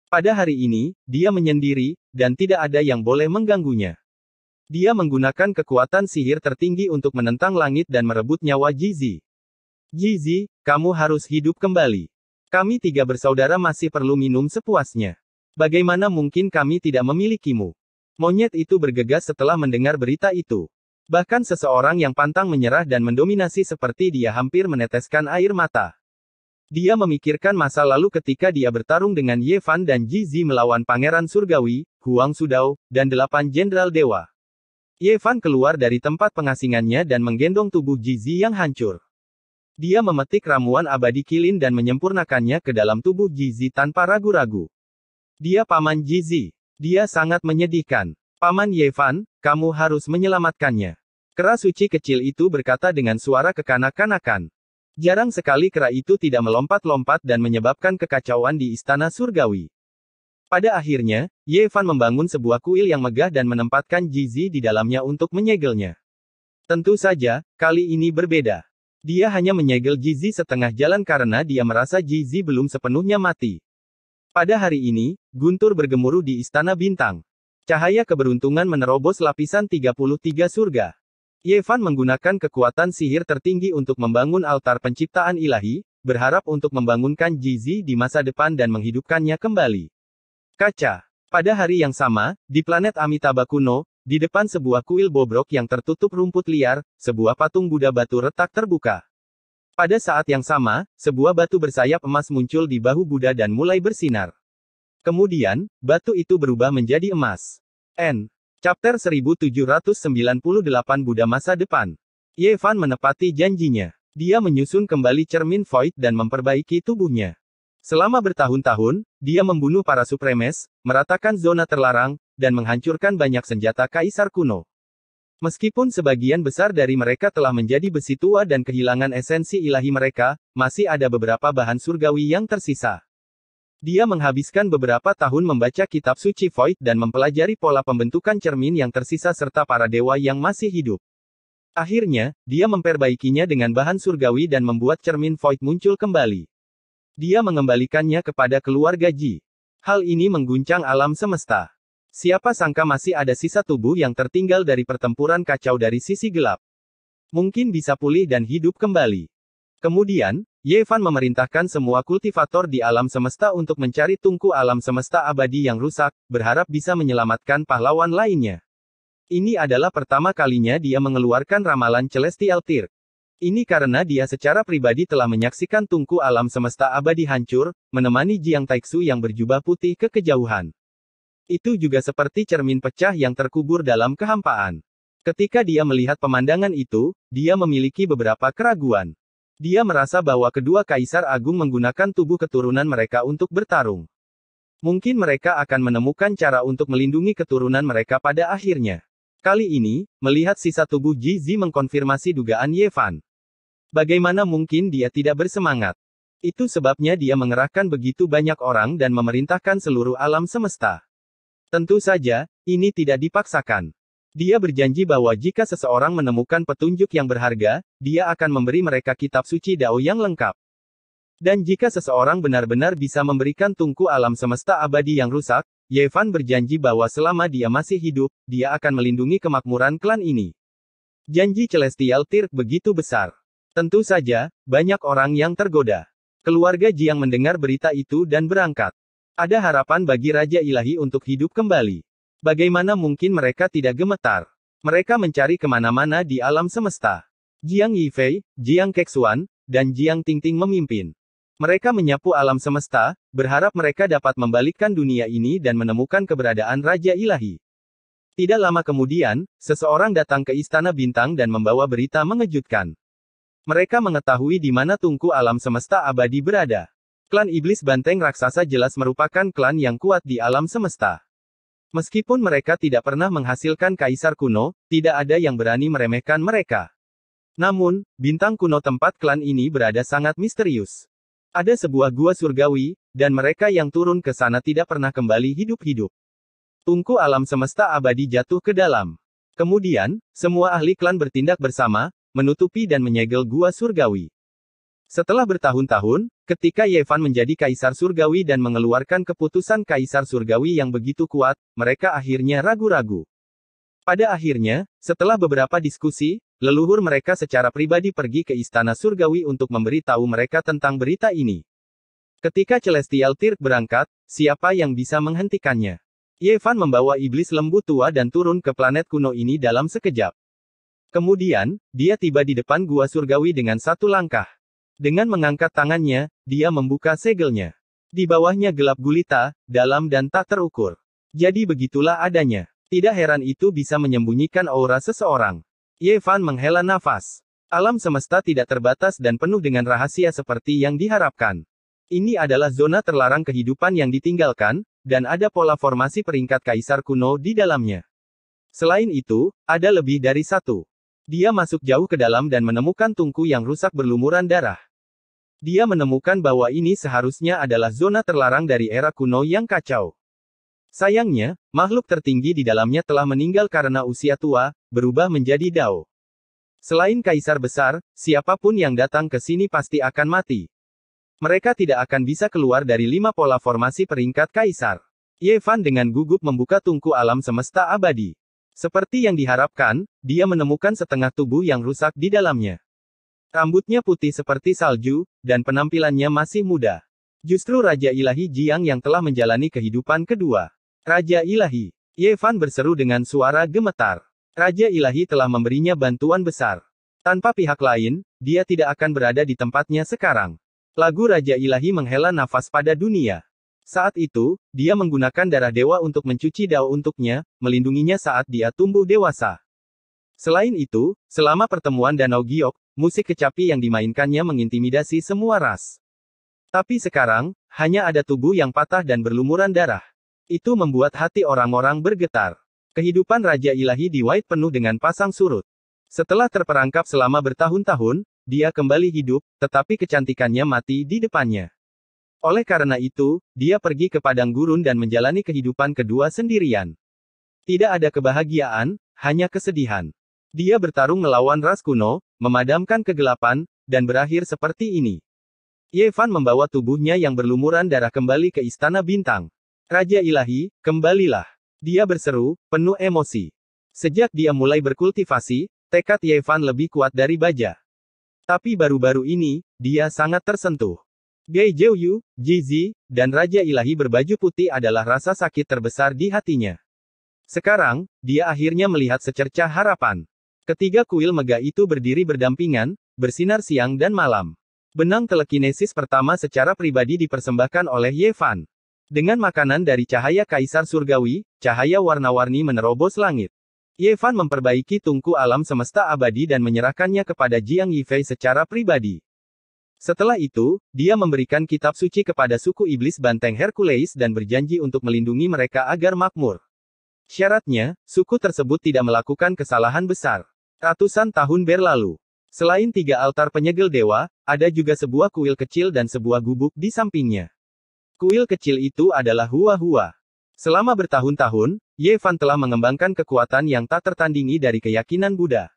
Pada hari ini, dia menyendiri, dan tidak ada yang boleh mengganggunya. Dia menggunakan kekuatan sihir tertinggi untuk menentang langit dan merebut nyawa Ji Zi. Ji Zi, kamu harus hidup kembali. Kami tiga bersaudara masih perlu minum sepuasnya. Bagaimana mungkin kami tidak memilikimu? Monyet itu bergegas setelah mendengar berita itu. Bahkan seseorang yang pantang menyerah dan mendominasi seperti dia hampir meneteskan air mata. Dia memikirkan masa lalu ketika dia bertarung dengan Ye Fan dan Ji Zi melawan Pangeran Surgawi, Huang Sudao, dan 8 Jenderal Dewa. Ye Fan keluar dari tempat pengasingannya dan menggendong tubuh Ji Zi yang hancur. Dia memetik ramuan abadi kilin dan menyempurnakannya ke dalam tubuh Ji Zi tanpa ragu-ragu. Dia paman Ji Zi. Dia sangat menyedihkan. Paman Ye Fan, kamu harus menyelamatkannya. Kera suci kecil itu berkata dengan suara kekanak-kanakan. Jarang sekali kera itu tidak melompat-lompat dan menyebabkan kekacauan di istana surgawi. Pada akhirnya, Ye Fan membangun sebuah kuil yang megah dan menempatkan Ji Zi di dalamnya untuk menyegelnya. Tentu saja, kali ini berbeda. Dia hanya menyegel Ji Zi setengah jalan karena dia merasa Ji Zi belum sepenuhnya mati. Pada hari ini, guntur bergemuruh di Istana Bintang. Cahaya keberuntungan menerobos lapisan 33 surga. Ye Fan menggunakan kekuatan sihir tertinggi untuk membangun altar penciptaan ilahi, berharap untuk membangunkan Jizi di masa depan dan menghidupkannya kembali. Kaca. Pada hari yang sama, di planet Amitabha kuno, di depan sebuah kuil bobrok yang tertutup rumput liar, sebuah patung Buddha batu retak terbuka. Pada saat yang sama, sebuah batu bersayap emas muncul di bahu Buddha dan mulai bersinar. Kemudian, batu itu berubah menjadi emas. Chapter 1798 Buddha Masa Depan. Ye Fan menepati janjinya. Dia menyusun kembali cermin Void dan memperbaiki tubuhnya. Selama bertahun-tahun, dia membunuh para supremes, meratakan zona terlarang, dan menghancurkan banyak senjata kaisar kuno. Meskipun sebagian besar dari mereka telah menjadi besi tua dan kehilangan esensi ilahi mereka, masih ada beberapa bahan surgawi yang tersisa. Dia menghabiskan beberapa tahun membaca kitab suci Void dan mempelajari pola pembentukan cermin yang tersisa serta para dewa yang masih hidup. Akhirnya, dia memperbaikinya dengan bahan surgawi dan membuat cermin Void muncul kembali. Dia mengembalikannya kepada keluarga Ji. Hal ini mengguncang alam semesta. Siapa sangka masih ada sisa tubuh yang tertinggal dari pertempuran kacau dari sisi gelap. Mungkin bisa pulih dan hidup kembali. Kemudian, Ye Fan memerintahkan semua kultivator di alam semesta untuk mencari tungku alam semesta abadi yang rusak, berharap bisa menyelamatkan pahlawan lainnya. Ini adalah pertama kalinya dia mengeluarkan ramalan Celestial Tir. Ini karena dia secara pribadi telah menyaksikan tungku alam semesta abadi hancur, menemani Jiang Taixu yang berjubah putih ke kejauhan. Itu juga seperti cermin pecah yang terkubur dalam kehampaan. Ketika dia melihat pemandangan itu, dia memiliki beberapa keraguan. Dia merasa bahwa kedua kaisar agung menggunakan tubuh keturunan mereka untuk bertarung. Mungkin mereka akan menemukan cara untuk melindungi keturunan mereka pada akhirnya. Kali ini, melihat sisa tubuh Ji Zi mengkonfirmasi dugaan Ye Fan. Bagaimana mungkin dia tidak bersemangat? Itu sebabnya dia mengerahkan begitu banyak orang dan memerintahkan seluruh alam semesta. Tentu saja, ini tidak dipaksakan. Dia berjanji bahwa jika seseorang menemukan petunjuk yang berharga, dia akan memberi mereka kitab suci Dao yang lengkap. Dan jika seseorang benar-benar bisa memberikan tungku alam semesta abadi yang rusak, Ye Fan berjanji bahwa selama dia masih hidup, dia akan melindungi kemakmuran klan ini. Janji Celestial Tir begitu besar. Tentu saja, banyak orang yang tergoda. Keluarga Jiang mendengar berita itu dan berangkat. Ada harapan bagi Raja Ilahi untuk hidup kembali. Bagaimana mungkin mereka tidak gemetar? Mereka mencari kemana-mana di alam semesta. Jiang Yifei, Jiang Kexuan, dan Jiang Tingting memimpin. Mereka menyapu alam semesta, berharap mereka dapat membalikkan dunia ini dan menemukan keberadaan Raja Ilahi. Tidak lama kemudian, seseorang datang ke Istana Bintang dan membawa berita mengejutkan. Mereka mengetahui di mana tungku alam semesta abadi berada. Klan Iblis Banteng Raksasa jelas merupakan klan yang kuat di alam semesta. Meskipun mereka tidak pernah menghasilkan kaisar kuno, tidak ada yang berani meremehkan mereka. Namun, bintang kuno tempat klan ini berada sangat misterius. Ada sebuah gua surgawi, dan mereka yang turun ke sana tidak pernah kembali hidup-hidup. Tungku alam semesta abadi jatuh ke dalam. Kemudian, semua ahli klan bertindak bersama, menutupi dan menyegel gua surgawi. Setelah bertahun-tahun, ketika Ye Fan menjadi kaisar surgawi dan mengeluarkan keputusan kaisar surgawi yang begitu kuat, mereka akhirnya ragu-ragu. Pada akhirnya, setelah beberapa diskusi, leluhur mereka secara pribadi pergi ke istana surgawi untuk memberitahu mereka tentang berita ini. Ketika Celestial Tir berangkat, siapa yang bisa menghentikannya? Ye Fan membawa iblis lembu tua dan turun ke planet kuno ini dalam sekejap. Kemudian, dia tiba di depan gua surgawi dengan satu langkah. Dengan mengangkat tangannya, dia membuka segelnya. Di bawahnya gelap gulita, dalam dan tak terukur. Jadi begitulah adanya. Tidak heran itu bisa menyembunyikan aura seseorang. Ye Fan menghela nafas. Alam semesta tidak terbatas dan penuh dengan rahasia seperti yang diharapkan. Ini adalah zona terlarang kehidupan yang ditinggalkan, dan ada pola formasi peringkat kaisar kuno di dalamnya. Selain itu, ada lebih dari satu. Dia masuk jauh ke dalam dan menemukan tungku yang rusak berlumuran darah. Dia menemukan bahwa ini seharusnya adalah zona terlarang dari era kuno yang kacau. Sayangnya, makhluk tertinggi di dalamnya telah meninggal karena usia tua, berubah menjadi Dao. Selain kaisar besar, siapapun yang datang ke sini pasti akan mati. Mereka tidak akan bisa keluar dari 5 pola formasi peringkat kaisar. Ye Fan dengan gugup membuka tungku alam semesta abadi. Seperti yang diharapkan, dia menemukan setengah tubuh yang rusak di dalamnya. Rambutnya putih seperti salju, dan penampilannya masih muda. Justru Raja Ilahi Jiang yang telah menjalani kehidupan kedua. Raja Ilahi. Ye Fan berseru dengan suara gemetar. Raja Ilahi telah memberinya bantuan besar. Tanpa pihak lain, dia tidak akan berada di tempatnya sekarang. Lagu Raja Ilahi menghela nafas pada dunia. Saat itu, dia menggunakan darah dewa untuk mencuci Dao untuknya, melindunginya saat dia tumbuh dewasa. Selain itu, selama pertemuan Danau Giok, musik kecapi yang dimainkannya mengintimidasi semua ras. Tapi sekarang, hanya ada tubuh yang patah dan berlumuran darah. Itu membuat hati orang-orang bergetar. Kehidupan Raja Ilahi di White penuh dengan pasang surut. Setelah terperangkap selama bertahun-tahun, dia kembali hidup, tetapi kecantikannya mati di depannya. Oleh karena itu, dia pergi ke padang gurun dan menjalani kehidupan kedua sendirian. Tidak ada kebahagiaan, hanya kesedihan. Dia bertarung melawan ras kuno, memadamkan kegelapan, dan berakhir seperti ini. Ye Fan membawa tubuhnya yang berlumuran darah kembali ke Istana Bintang. Raja Ilahi, kembalilah. Dia berseru, penuh emosi. Sejak dia mulai berkultivasi, tekad Ye Fan lebih kuat dari baja. Tapi baru-baru ini, dia sangat tersentuh. Gai Jiuyu, Jizi, dan Raja Ilahi berbaju putih adalah rasa sakit terbesar di hatinya. Sekarang, dia akhirnya melihat secercah harapan. Ketiga kuil megah itu berdiri berdampingan, bersinar siang dan malam. Benang telekinesis pertama secara pribadi dipersembahkan oleh Ye Fan. Dengan makanan dari cahaya Kaisar Surgawi, cahaya warna-warni menerobos langit. Ye Fan memperbaiki tungku alam semesta abadi dan menyerahkannya kepada Jiang Yifei secara pribadi. Setelah itu, dia memberikan kitab suci kepada suku iblis Banteng Hercules dan berjanji untuk melindungi mereka agar makmur. Syaratnya, suku tersebut tidak melakukan kesalahan besar. Ratusan tahun berlalu. Selain 3 altar penyegel dewa, ada juga sebuah kuil kecil dan sebuah gubuk di sampingnya. Kuil kecil itu adalah Hua-Hua. Selama bertahun-tahun, Ye Fan telah mengembangkan kekuatan yang tak tertandingi dari keyakinan Buddha.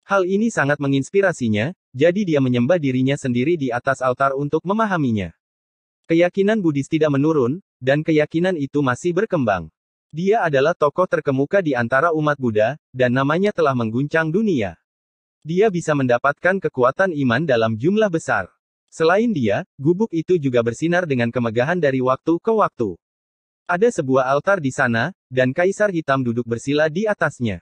Hal ini sangat menginspirasinya, jadi dia menyembah dirinya sendiri di atas altar untuk memahaminya. Keyakinan Buddhis tidak menurun, dan keyakinan itu masih berkembang. Dia adalah tokoh terkemuka di antara umat Buddha, dan namanya telah mengguncang dunia. Dia bisa mendapatkan kekuatan iman dalam jumlah besar. Selain dia, gubuk itu juga bersinar dengan kemegahan dari waktu ke waktu. Ada sebuah altar di sana, dan Kaisar Hitam duduk bersila di atasnya.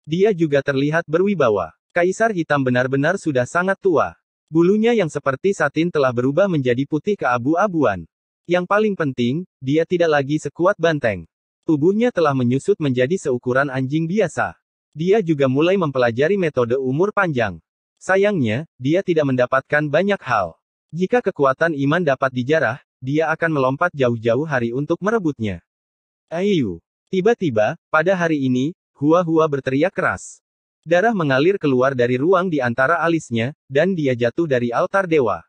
Dia juga terlihat berwibawa. Kaisar Hitam benar-benar sudah sangat tua. Bulunya yang seperti satin telah berubah menjadi putih keabu-abuan. Yang paling penting, dia tidak lagi sekuat banteng. Tubuhnya telah menyusut menjadi seukuran anjing biasa. Dia juga mulai mempelajari metode umur panjang. Sayangnya, dia tidak mendapatkan banyak hal. Jika kekuatan iman dapat dijarah, dia akan melompat jauh-jauh hari untuk merebutnya. Ayu. Tiba-tiba, pada hari ini, Hua-Hua berteriak keras. Darah mengalir keluar dari ruang di antara alisnya, dan dia jatuh dari altar dewa.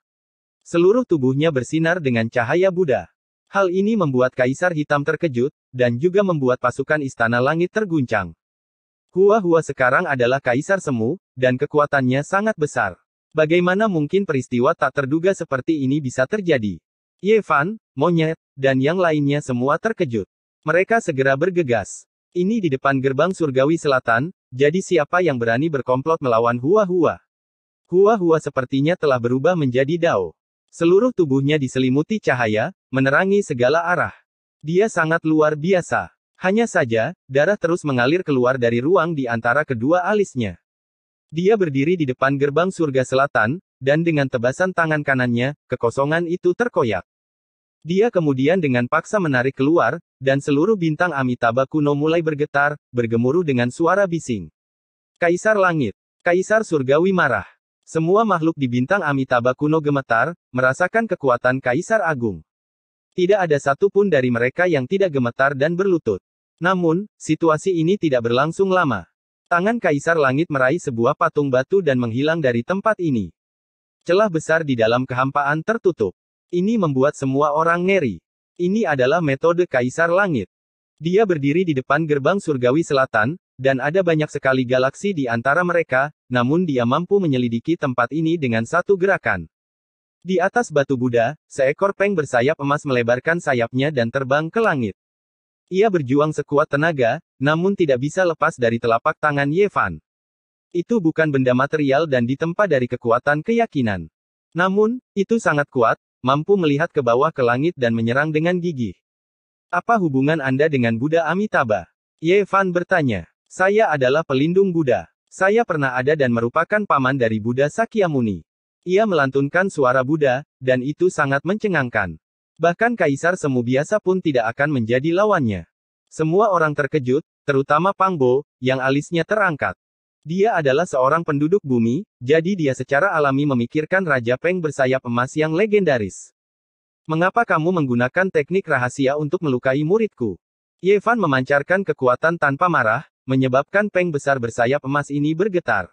Seluruh tubuhnya bersinar dengan cahaya Buddha. Hal ini membuat Kaisar Hitam terkejut, dan juga membuat pasukan Istana Langit terguncang. Hua-Hua sekarang adalah Kaisar Semu, dan kekuatannya sangat besar. Bagaimana mungkin peristiwa tak terduga seperti ini bisa terjadi? Ye Fan, Monyet, dan yang lainnya semua terkejut. Mereka segera bergegas. Ini di depan gerbang Surgawi Selatan, jadi siapa yang berani berkomplot melawan Hua-Hua? Hua-Hua sepertinya telah berubah menjadi Dao. Seluruh tubuhnya diselimuti cahaya, menerangi segala arah. Dia sangat luar biasa. Hanya saja, darah terus mengalir keluar dari ruang di antara kedua alisnya. Dia berdiri di depan gerbang surga selatan, dan dengan tebasan tangan kanannya, kekosongan itu terkoyak. Dia kemudian dengan paksa menarik keluar, dan seluruh bintang Amitabha kuno mulai bergetar, bergemuruh dengan suara bising. Kaisar Langit. Kaisar Surgawi marah. Semua makhluk di bintang Amitabha kuno gemetar, merasakan kekuatan Kaisar Agung. Tidak ada satupun dari mereka yang tidak gemetar dan berlutut. Namun, situasi ini tidak berlangsung lama. Tangan Kaisar Langit meraih sebuah patung batu dan menghilang dari tempat ini. Celah besar di dalam kehampaan tertutup. Ini membuat semua orang ngeri. Ini adalah metode Kaisar Langit. Dia berdiri di depan gerbang Surgawi Selatan, dan ada banyak sekali galaksi di antara mereka, namun dia mampu menyelidiki tempat ini dengan satu gerakan. Di atas batu Buddha, seekor peng bersayap emas melebarkan sayapnya dan terbang ke langit. Ia berjuang sekuat tenaga, namun tidak bisa lepas dari telapak tangan Ye Fan. Itu bukan benda material dan ditempa dari kekuatan keyakinan. Namun, itu sangat kuat, mampu melihat ke bawah ke langit dan menyerang dengan gigih. Apa hubungan Anda dengan Buddha Amitabha? Ye Fan bertanya. Saya adalah pelindung Buddha. Saya pernah ada dan merupakan paman dari Buddha Sakyamuni. Ia melantunkan suara Buddha, dan itu sangat mencengangkan. Bahkan Kaisar Semu biasa pun tidak akan menjadi lawannya. Semua orang terkejut, terutama Pang Bo, yang alisnya terangkat. Dia adalah seorang penduduk bumi, jadi dia secara alami memikirkan Raja Peng bersayap emas yang legendaris. Mengapa kamu menggunakan teknik rahasia untuk melukai muridku? Ye Fan memancarkan kekuatan tanpa marah, menyebabkan Peng besar bersayap emas ini bergetar.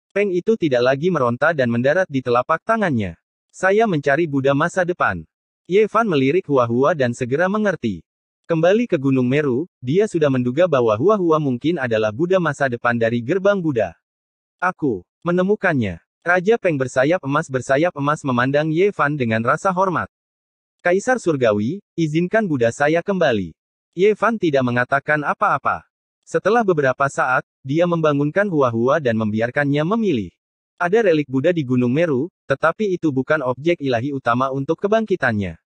Peng itu tidak lagi meronta dan mendarat di telapak tangannya. Saya mencari Buddha masa depan. Ye Fan melirik Hua-Hua dan segera mengerti. Kembali ke Gunung Meru, dia sudah menduga bahwa Hua-Hua mungkin adalah Buddha masa depan dari gerbang Buddha. Aku menemukannya. Raja Peng bersayap emas memandang Ye Fan dengan rasa hormat. Kaisar Surgawi, izinkan Buddha saya kembali. Ye Fan tidak mengatakan apa-apa. Setelah beberapa saat, dia membangunkan Hua-Hua dan membiarkannya memilih. Ada relik Buddha di Gunung Meru, tetapi itu bukan objek ilahi utama untuk kebangkitannya.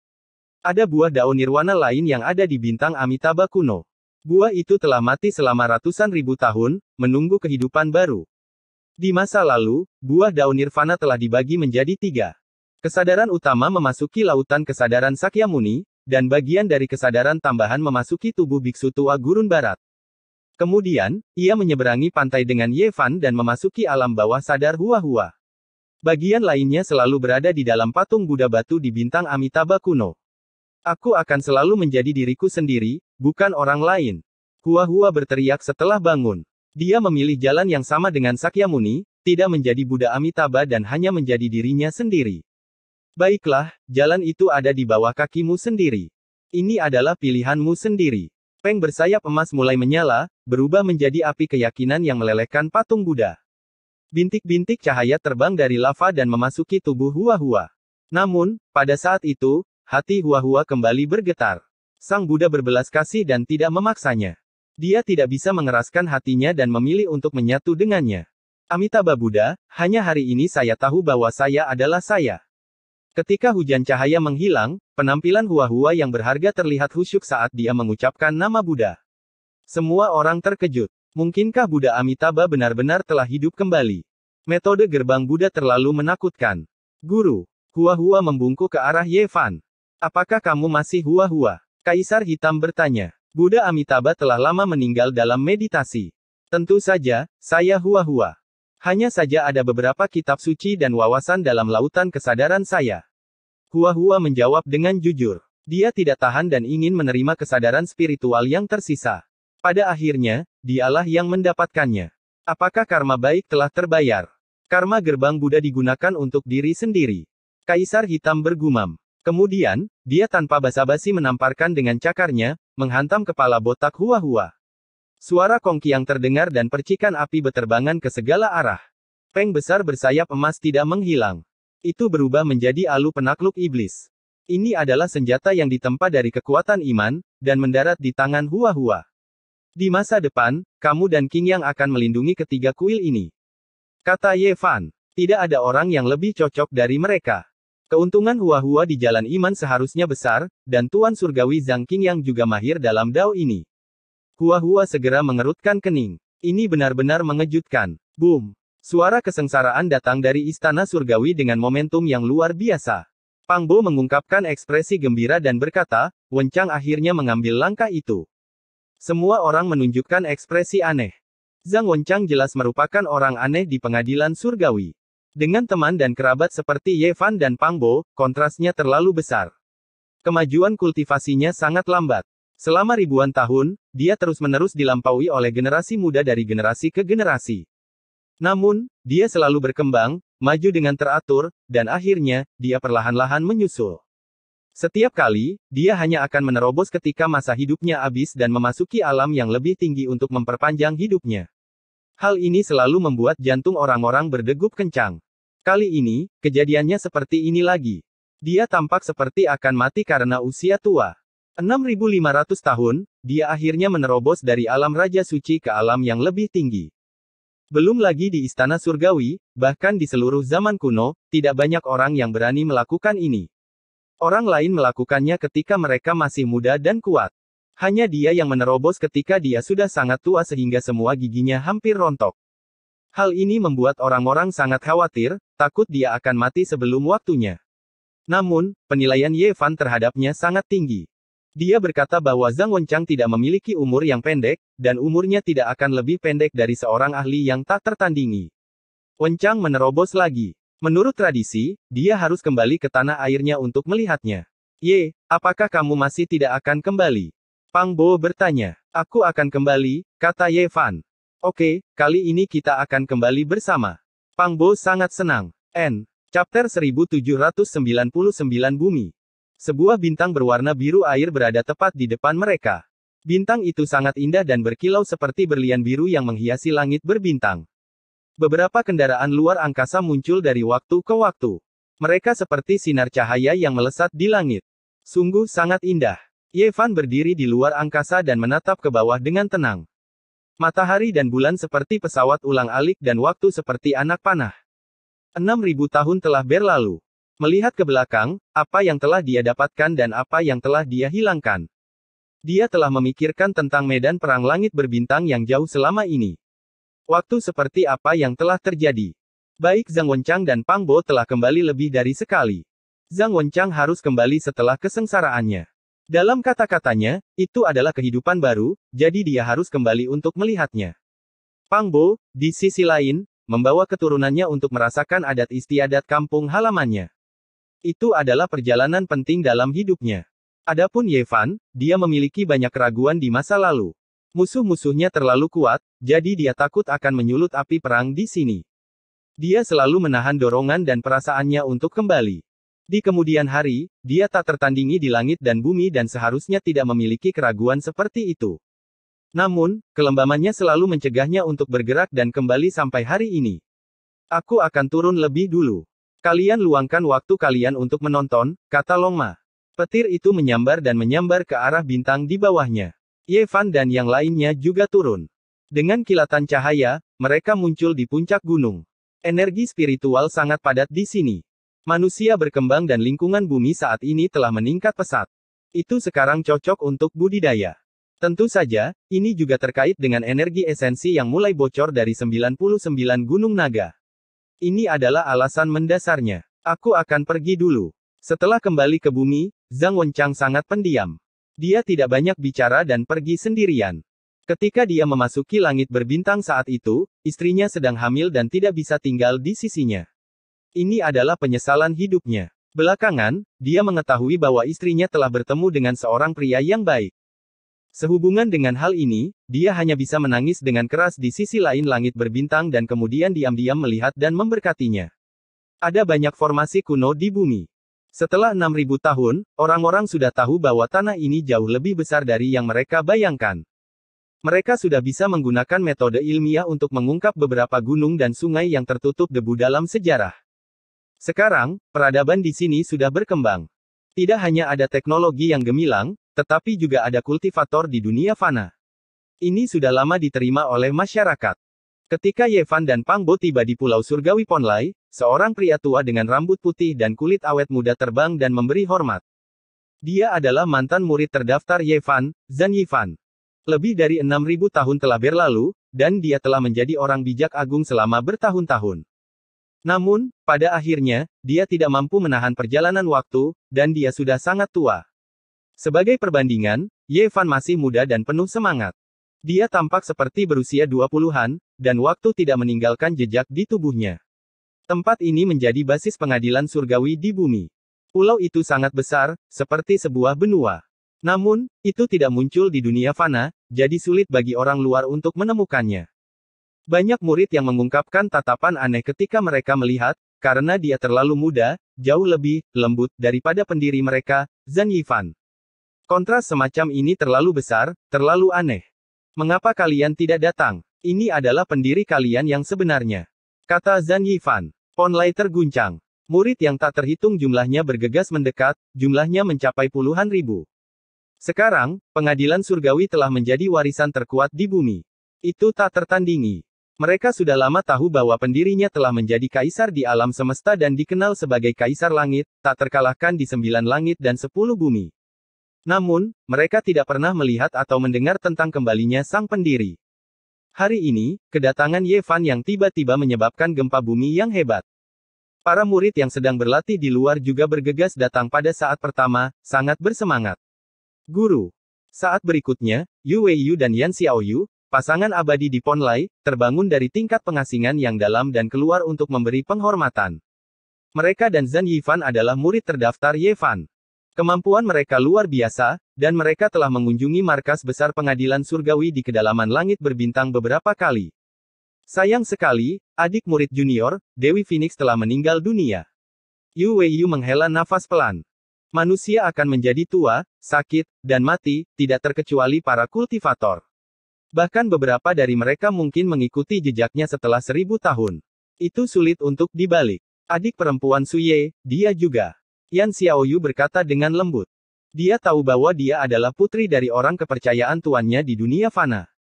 Ada buah daun nirwana lain yang ada di bintang Amitabha kuno. Buah itu telah mati selama ratusan ribu tahun, menunggu kehidupan baru. Di masa lalu, buah daun nirvana telah dibagi menjadi 3. Kesadaran utama memasuki lautan kesadaran Sakyamuni, dan bagian dari kesadaran tambahan memasuki tubuh biksu tua gurun barat. Kemudian, ia menyeberangi pantai dengan Ye Fan dan memasuki alam bawah sadar Hua-Hua. Bagian lainnya selalu berada di dalam patung Buddha batu di bintang Amitabha kuno. Aku akan selalu menjadi diriku sendiri, bukan orang lain. Hua-Hua berteriak setelah bangun. Dia memilih jalan yang sama dengan Sakyamuni, tidak menjadi Buddha Amitabha dan hanya menjadi dirinya sendiri. Baiklah, jalan itu ada di bawah kakimu sendiri. Ini adalah pilihanmu sendiri. Peng bersayap emas mulai menyala, berubah menjadi api keyakinan yang melelehkan patung Buddha. Bintik-bintik cahaya terbang dari lava dan memasuki tubuh Hua-Hua. Namun, pada saat itu, hati Hua-Hua kembali bergetar. Sang Buddha berbelas kasih dan tidak memaksanya. Dia tidak bisa mengeraskan hatinya dan memilih untuk menyatu dengannya. Amitabha Buddha, hanya hari ini saya tahu bahwa saya adalah saya. Ketika hujan cahaya menghilang, penampilan Hua-Hua yang berharga terlihat khusyuk saat dia mengucapkan nama Buddha. Semua orang terkejut. Mungkinkah Buddha Amitabha benar-benar telah hidup kembali? Metode gerbang Buddha terlalu menakutkan. Guru. Hua-Hua membungkuk ke arah Ye Fan. Apakah kamu masih Hua-Hua? Kaisar Hitam bertanya. Buddha Amitabha telah lama meninggal dalam meditasi. Tentu saja, saya Hua-Hua. Hanya saja ada beberapa kitab suci dan wawasan dalam lautan kesadaran saya. Hua-Hua menjawab dengan jujur. Dia tidak tahan dan ingin menerima kesadaran spiritual yang tersisa. Pada akhirnya, dialah yang mendapatkannya. Apakah karma baik telah terbayar? Karma gerbang Buddha digunakan untuk diri sendiri. Kaisar Hitam bergumam. Kemudian, dia tanpa basa-basi menamparkan dengan cakarnya, menghantam kepala botak Hua-Hua. Suara kongkiang terdengar dan percikan api beterbangan ke segala arah. Peng besar bersayap emas tidak menghilang. Itu berubah menjadi alu penakluk iblis. Ini adalah senjata yang ditempa dari kekuatan iman, dan mendarat di tangan Hua-Hua. Di masa depan, kamu dan King Yang akan melindungi ketiga kuil ini. Kata Ye Fan. Tidak ada orang yang lebih cocok dari mereka. Keuntungan Hua-Hua di jalan iman seharusnya besar, dan Tuan Surgawi Zhang King yang juga mahir dalam dao ini. Hua-Hua segera mengerutkan kening. Ini benar-benar mengejutkan. Boom! Suara kesengsaraan datang dari Istana Surgawi dengan momentum yang luar biasa. Pang Bo mengungkapkan ekspresi gembira dan berkata, Wencang akhirnya mengambil langkah itu. Semua orang menunjukkan ekspresi aneh. Zhang Wencang jelas merupakan orang aneh di pengadilan surgawi. Dengan teman dan kerabat seperti Ye Fan dan Pang Bo, kontrasnya terlalu besar. Kemajuan kultivasinya sangat lambat. Selama ribuan tahun, dia terus-menerus dilampaui oleh generasi muda dari generasi ke generasi. Namun, dia selalu berkembang, maju dengan teratur, dan akhirnya, dia perlahan-lahan menyusul. Setiap kali, dia hanya akan menerobos ketika masa hidupnya habis dan memasuki alam yang lebih tinggi untuk memperpanjang hidupnya. Hal ini selalu membuat jantung orang-orang berdegup kencang. Kali ini, kejadiannya seperti ini lagi. Dia tampak seperti akan mati karena usia tua. 6.500 tahun, dia akhirnya menerobos dari alam Raja Suci ke alam yang lebih tinggi. Belum lagi di istana surgawi, bahkan di seluruh zaman kuno, tidak banyak orang yang berani melakukan ini. Orang lain melakukannya ketika mereka masih muda dan kuat. Hanya dia yang menerobos ketika dia sudah sangat tua sehingga semua giginya hampir rontok. Hal ini membuat orang-orang sangat khawatir, takut dia akan mati sebelum waktunya. Namun, penilaian Ye Fan terhadapnya sangat tinggi. Dia berkata bahwa Zhang Wenchang tidak memiliki umur yang pendek, dan umurnya tidak akan lebih pendek dari seorang ahli yang tak tertandingi. Wenchang menerobos lagi. Menurut tradisi, dia harus kembali ke tanah airnya untuk melihatnya. Ye, apakah kamu masih tidak akan kembali? Pang Bo bertanya. Aku akan kembali, kata Ye Fan. Oke, kali ini kita akan kembali bersama. Pang Bo sangat senang. Chapter 1799 Bumi. Sebuah bintang berwarna biru air berada tepat di depan mereka. Bintang itu sangat indah dan berkilau seperti berlian biru yang menghiasi langit berbintang. Beberapa kendaraan luar angkasa muncul dari waktu ke waktu. Mereka seperti sinar cahaya yang melesat di langit. Sungguh sangat indah. Ye Fan berdiri di luar angkasa dan menatap ke bawah dengan tenang. Matahari dan bulan seperti pesawat ulang-alik dan waktu seperti anak panah. 6.000 tahun telah berlalu. Melihat ke belakang, apa yang telah dia dapatkan dan apa yang telah dia hilangkan. Dia telah memikirkan tentang medan perang langit berbintang yang jauh selama ini. Waktu seperti apa yang telah terjadi. Baik Zhang Wenchang dan Pang Bo telah kembali lebih dari sekali. Zhang Wenchang harus kembali setelah kesengsaraannya. Dalam kata-katanya, itu adalah kehidupan baru, jadi dia harus kembali untuk melihatnya. Pang Bo, di sisi lain, membawa keturunannya untuk merasakan adat istiadat kampung halamannya. Itu adalah perjalanan penting dalam hidupnya. Adapun Ye Fan, dia memiliki banyak keraguan di masa lalu. Musuh-musuhnya terlalu kuat, jadi dia takut akan menyulut api perang di sini. Dia selalu menahan dorongan dan perasaannya untuk kembali. Di kemudian hari, dia tak tertandingi di langit dan bumi dan seharusnya tidak memiliki keraguan seperti itu. Namun, kelembamannya selalu mencegahnya untuk bergerak dan kembali sampai hari ini. Aku akan turun lebih dulu. Kalian luangkan waktu kalian untuk menonton, kata Long Ma. Petir itu menyambar dan menyambar ke arah bintang di bawahnya. Ye Fan dan yang lainnya juga turun. Dengan kilatan cahaya, mereka muncul di puncak gunung. Energi spiritual sangat padat di sini. Manusia berkembang dan lingkungan bumi saat ini telah meningkat pesat. Itu sekarang cocok untuk budidaya. Tentu saja, ini juga terkait dengan energi esensi yang mulai bocor dari 99 gunung naga. Ini adalah alasan mendasarnya. Aku akan pergi dulu. Setelah kembali ke bumi, Zhang Wenchang sangat pendiam. Dia tidak banyak bicara dan pergi sendirian. Ketika dia memasuki langit berbintang saat itu, istrinya sedang hamil dan tidak bisa tinggal di sisinya. Ini adalah penyesalan hidupnya. Belakangan, dia mengetahui bahwa istrinya telah bertemu dengan seorang pria yang baik. Sehubungan dengan hal ini, dia hanya bisa menangis dengan keras di sisi lain langit berbintang dan kemudian diam-diam melihat dan memberkatinya. Ada banyak formasi kuno di bumi. Setelah 6.000 tahun, orang-orang sudah tahu bahwa tanah ini jauh lebih besar dari yang mereka bayangkan. Mereka sudah bisa menggunakan metode ilmiah untuk mengungkap beberapa gunung dan sungai yang tertutup debu dalam sejarah. Sekarang, peradaban di sini sudah berkembang. Tidak hanya ada teknologi yang gemilang, tetapi juga ada kultivator di dunia fana. Ini sudah lama diterima oleh masyarakat. Ketika Ye Fan dan Pang Bo tiba di Pulau Surgawi Ponlai, seorang pria tua dengan rambut putih dan kulit awet muda terbang dan memberi hormat. Dia adalah mantan murid terdaftar Ye Fan, Zhan Yifan. Lebih dari 6.000 tahun telah berlalu, dan dia telah menjadi orang bijak agung selama bertahun-tahun. Namun, pada akhirnya, dia tidak mampu menahan perjalanan waktu, dan dia sudah sangat tua. Sebagai perbandingan, Ye Fan masih muda dan penuh semangat. Dia tampak seperti berusia 20-an, dan waktu tidak meninggalkan jejak di tubuhnya. Tempat ini menjadi basis pengadilan surgawi di bumi. Pulau itu sangat besar, seperti sebuah benua. Namun, itu tidak muncul di dunia fana, jadi sulit bagi orang luar untuk menemukannya. Banyak murid yang mengungkapkan tatapan aneh ketika mereka melihat, karena dia terlalu muda, jauh lebih lembut daripada pendiri mereka, Zhan Yifan. Kontras semacam ini terlalu besar, terlalu aneh. Mengapa kalian tidak datang? Ini adalah pendiri kalian yang sebenarnya. Kata Zhan Yifan. Ponlai terguncang. Murid yang tak terhitung jumlahnya bergegas mendekat, jumlahnya mencapai puluhan ribu. Sekarang, pengadilan surgawi telah menjadi warisan terkuat di bumi. Itu tak tertandingi. Mereka sudah lama tahu bahwa pendirinya telah menjadi kaisar di alam semesta dan dikenal sebagai kaisar langit, tak terkalahkan di 9 langit dan 10 bumi. Namun, mereka tidak pernah melihat atau mendengar tentang kembalinya sang pendiri. Hari ini, kedatangan Ye Fan yang tiba-tiba menyebabkan gempa bumi yang hebat. Para murid yang sedang berlatih di luar juga bergegas datang pada saat pertama, sangat bersemangat. Guru. Saat berikutnya, Yu Weiyu dan Yan Xiaoyu, pasangan abadi di Ponlai, terbangun dari tingkat pengasingan yang dalam dan keluar untuk memberi penghormatan. Mereka dan Zhan Yifan adalah murid terdaftar Ye Fan. Kemampuan mereka luar biasa, dan mereka telah mengunjungi markas besar pengadilan surgawi di kedalaman langit berbintang beberapa kali. Sayang sekali, adik murid junior, Dewi Phoenix telah meninggal dunia. Yu Weiyu menghela nafas pelan. Manusia akan menjadi tua, sakit, dan mati, tidak terkecuali para kultivator. Bahkan beberapa dari mereka mungkin mengikuti jejaknya setelah 1000 tahun. Itu sulit untuk dibalik. Adik perempuan Suye, dia juga. Yan Xiaoyu berkata dengan lembut. Dia tahu bahwa dia adalah putri dari orang kepercayaan tuannya di dunia fana.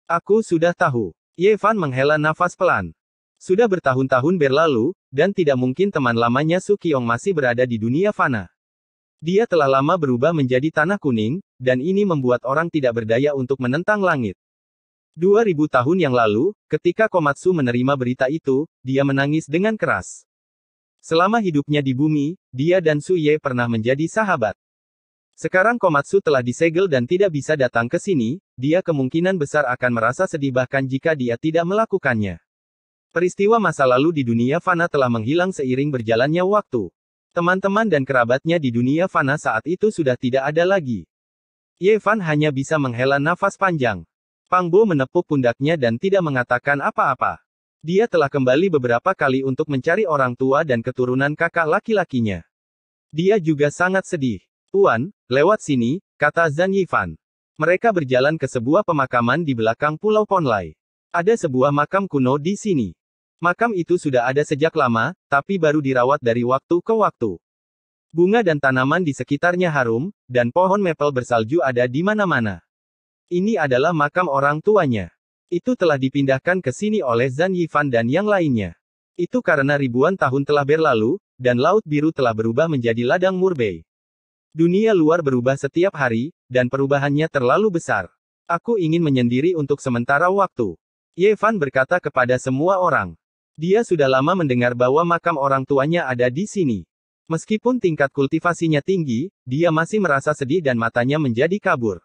Aku sudah tahu. Ye Fan menghela nafas pelan. Sudah bertahun-tahun berlalu, dan tidak mungkin teman lamanya Su Qiong masih berada di dunia fana. Dia telah lama berubah menjadi tanah kuning, dan ini membuat orang tidak berdaya untuk menentang langit. 2000 tahun yang lalu, ketika Komatsu menerima berita itu, dia menangis dengan keras. Selama hidupnya di bumi, dia dan Su Ye pernah menjadi sahabat. Sekarang Komatsu telah disegel dan tidak bisa datang ke sini, dia kemungkinan besar akan merasa sedih bahkan jika dia tidak melakukannya. Peristiwa masa lalu di dunia fana telah menghilang seiring berjalannya waktu. Teman-teman dan kerabatnya di dunia fana saat itu sudah tidak ada lagi. Ye Fan hanya bisa menghela nafas panjang. Pang Bo menepuk pundaknya dan tidak mengatakan apa-apa. Dia telah kembali beberapa kali untuk mencari orang tua dan keturunan kakak laki-lakinya. Dia juga sangat sedih. Tuan, lewat sini, kata Zhan Yifan. Mereka berjalan ke sebuah pemakaman di belakang Pulau Ponlai. Ada sebuah makam kuno di sini. Makam itu sudah ada sejak lama, tapi baru dirawat dari waktu ke waktu. Bunga dan tanaman di sekitarnya harum, dan pohon maple bersalju ada di mana-mana. Ini adalah makam orang tuanya. Itu telah dipindahkan ke sini oleh Zhan Yifan dan yang lainnya. Itu karena ribuan tahun telah berlalu, dan Laut Biru telah berubah menjadi ladang murbei. Dunia luar berubah setiap hari, dan perubahannya terlalu besar. Aku ingin menyendiri untuk sementara waktu. Ye Fan berkata kepada semua orang. Dia sudah lama mendengar bahwa makam orang tuanya ada di sini. Meskipun tingkat kultivasinya tinggi, dia masih merasa sedih dan matanya menjadi kabur.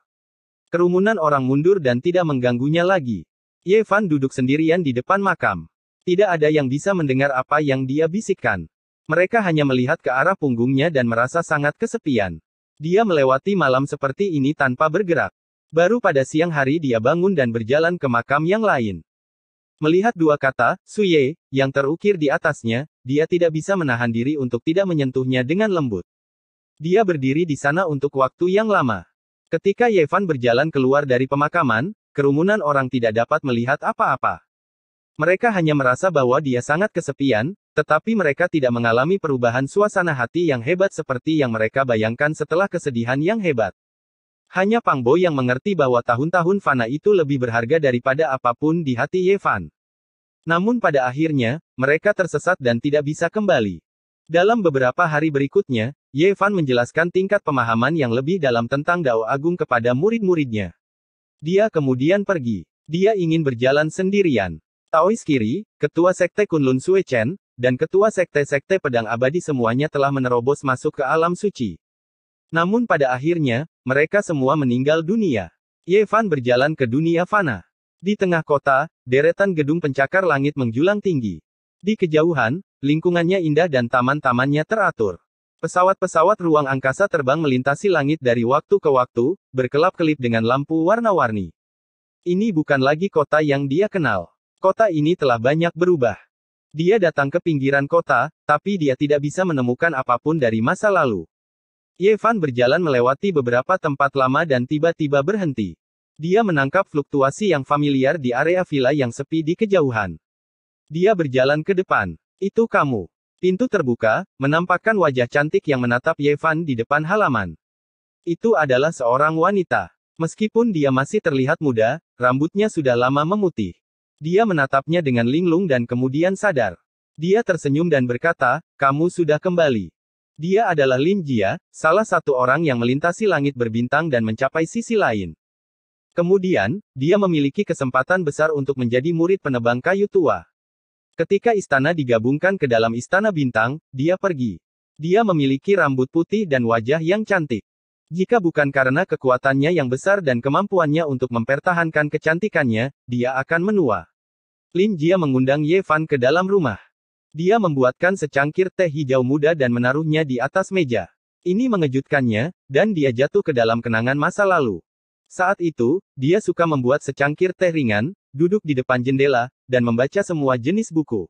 Kerumunan orang mundur dan tidak mengganggunya lagi. Ye Fan duduk sendirian di depan makam. Tidak ada yang bisa mendengar apa yang dia bisikkan. Mereka hanya melihat ke arah punggungnya dan merasa sangat kesepian. Dia melewati malam seperti ini tanpa bergerak. Baru pada siang hari dia bangun dan berjalan ke makam yang lain. Melihat dua kata, Su Ye, yang terukir di atasnya, dia tidak bisa menahan diri untuk tidak menyentuhnya dengan lembut. Dia berdiri di sana untuk waktu yang lama. Ketika Ye Fan berjalan keluar dari pemakaman, kerumunan orang tidak dapat melihat apa-apa. Mereka hanya merasa bahwa dia sangat kesepian, tetapi mereka tidak mengalami perubahan suasana hati yang hebat seperti yang mereka bayangkan setelah kesedihan yang hebat. Hanya Pang Bo yang mengerti bahwa tahun-tahun fana itu lebih berharga daripada apapun di hati Ye Fan. Namun pada akhirnya, mereka tersesat dan tidak bisa kembali. Dalam beberapa hari berikutnya, Ye Fan menjelaskan tingkat pemahaman yang lebih dalam tentang Dao Agung kepada murid-muridnya. Dia kemudian pergi. Dia ingin berjalan sendirian. Taois Kiri, Ketua Sekte Kunlun Sue Chen, dan Ketua Sekte-Sekte Pedang Abadi semuanya telah menerobos masuk ke alam suci. Namun pada akhirnya, mereka semua meninggal dunia. Ye Fan berjalan ke dunia fana. Di tengah kota, deretan gedung pencakar langit menjulang tinggi. Di kejauhan, lingkungannya indah dan taman-tamannya teratur. Pesawat-pesawat ruang angkasa terbang melintasi langit dari waktu ke waktu, berkelap-kelip dengan lampu warna-warni. Ini bukan lagi kota yang dia kenal. Kota ini telah banyak berubah. Dia datang ke pinggiran kota, tapi dia tidak bisa menemukan apapun dari masa lalu. Ye Fan berjalan melewati beberapa tempat lama dan tiba-tiba berhenti. Dia menangkap fluktuasi yang familiar di area villa yang sepi di kejauhan. Dia berjalan ke depan. Itu kamu. Pintu terbuka, menampakkan wajah cantik yang menatap Ye Fan di depan halaman. Itu adalah seorang wanita. Meskipun dia masih terlihat muda, rambutnya sudah lama memutih. Dia menatapnya dengan linglung dan kemudian sadar. Dia tersenyum dan berkata, kamu sudah kembali. Dia adalah Lin Jia, salah satu orang yang melintasi langit berbintang dan mencapai sisi lain. Kemudian, dia memiliki kesempatan besar untuk menjadi murid penebang kayu tua. Ketika istana digabungkan ke dalam istana bintang, dia pergi. Dia memiliki rambut putih dan wajah yang cantik. Jika bukan karena kekuatannya yang besar dan kemampuannya untuk mempertahankan kecantikannya, dia akan menua. Lin Jia mengundang Ye Fan ke dalam rumah. Dia membuatkan secangkir teh hijau muda dan menaruhnya di atas meja. Ini mengejutkannya, dan dia jatuh ke dalam kenangan masa lalu. Saat itu, dia suka membuat secangkir teh ringan, duduk di depan jendela, dan membaca semua jenis buku.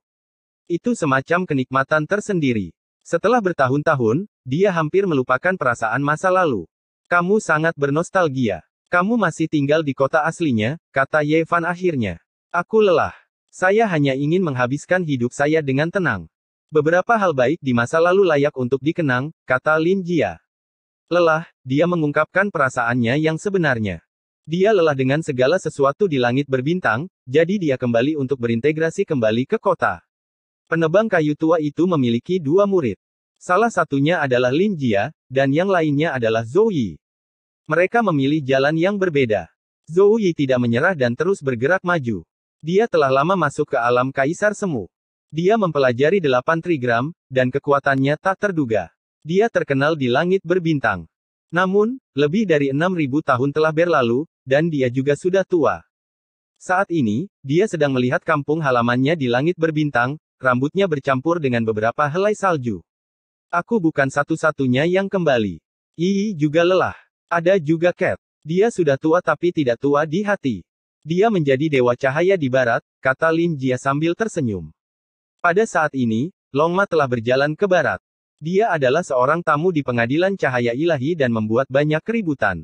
Itu semacam kenikmatan tersendiri. Setelah bertahun-tahun, dia hampir melupakan perasaan masa lalu. Kamu sangat bernostalgia. Kamu masih tinggal di kota aslinya, kata Ye Fan akhirnya. Aku lelah. Saya hanya ingin menghabiskan hidup saya dengan tenang. Beberapa hal baik di masa lalu layak untuk dikenang, kata Lin Jia. Lelah, dia mengungkapkan perasaannya yang sebenarnya. Dia lelah dengan segala sesuatu di langit berbintang, jadi dia kembali untuk berintegrasi kembali ke kota. Penebang kayu tua itu memiliki dua murid. Salah satunya adalah Lin Jia, dan yang lainnya adalah Zhou Yi. Mereka memilih jalan yang berbeda. Zhou Yi tidak menyerah dan terus bergerak maju. Dia telah lama masuk ke alam Kaisar Semu. Dia mempelajari 8 trigram, dan kekuatannya tak terduga. Dia terkenal di langit berbintang. Namun, lebih dari 6.000 tahun telah berlalu, dan dia juga sudah tua. Saat ini, dia sedang melihat kampung halamannya di langit berbintang, rambutnya bercampur dengan beberapa helai salju. Aku bukan satu-satunya yang kembali. Yi juga lelah. Ada juga Cat. Dia sudah tua tapi tidak tua di hati. Dia menjadi dewa cahaya di barat, kata Lin Jia sambil tersenyum. Pada saat ini, Longma telah berjalan ke barat. Dia adalah seorang tamu di pengadilan cahaya ilahi dan membuat banyak keributan.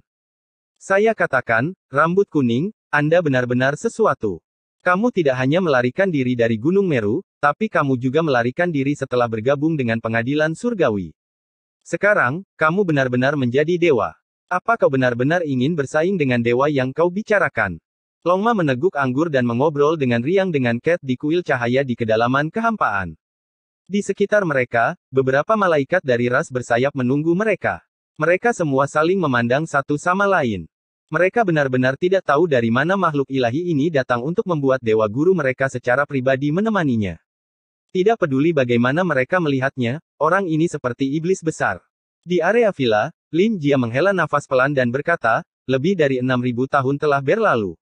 Saya katakan, rambut kuning, Anda benar-benar sesuatu. Kamu tidak hanya melarikan diri dari Gunung Meru, tapi kamu juga melarikan diri setelah bergabung dengan pengadilan surgawi. Sekarang, kamu benar-benar menjadi dewa. Apa kau benar-benar ingin bersaing dengan dewa yang kau bicarakan? Longma meneguk anggur dan mengobrol dengan riang dengan Cat di kuil cahaya di kedalaman kehampaan. Di sekitar mereka, beberapa malaikat dari ras bersayap menunggu mereka. Mereka semua saling memandang satu sama lain. Mereka benar-benar tidak tahu dari mana makhluk ilahi ini datang untuk membuat dewa guru mereka secara pribadi menemaninya. Tidak peduli bagaimana mereka melihatnya, orang ini seperti iblis besar. Di area villa, Lin Jia menghela nafas pelan dan berkata, lebih dari 6.000 tahun telah berlalu.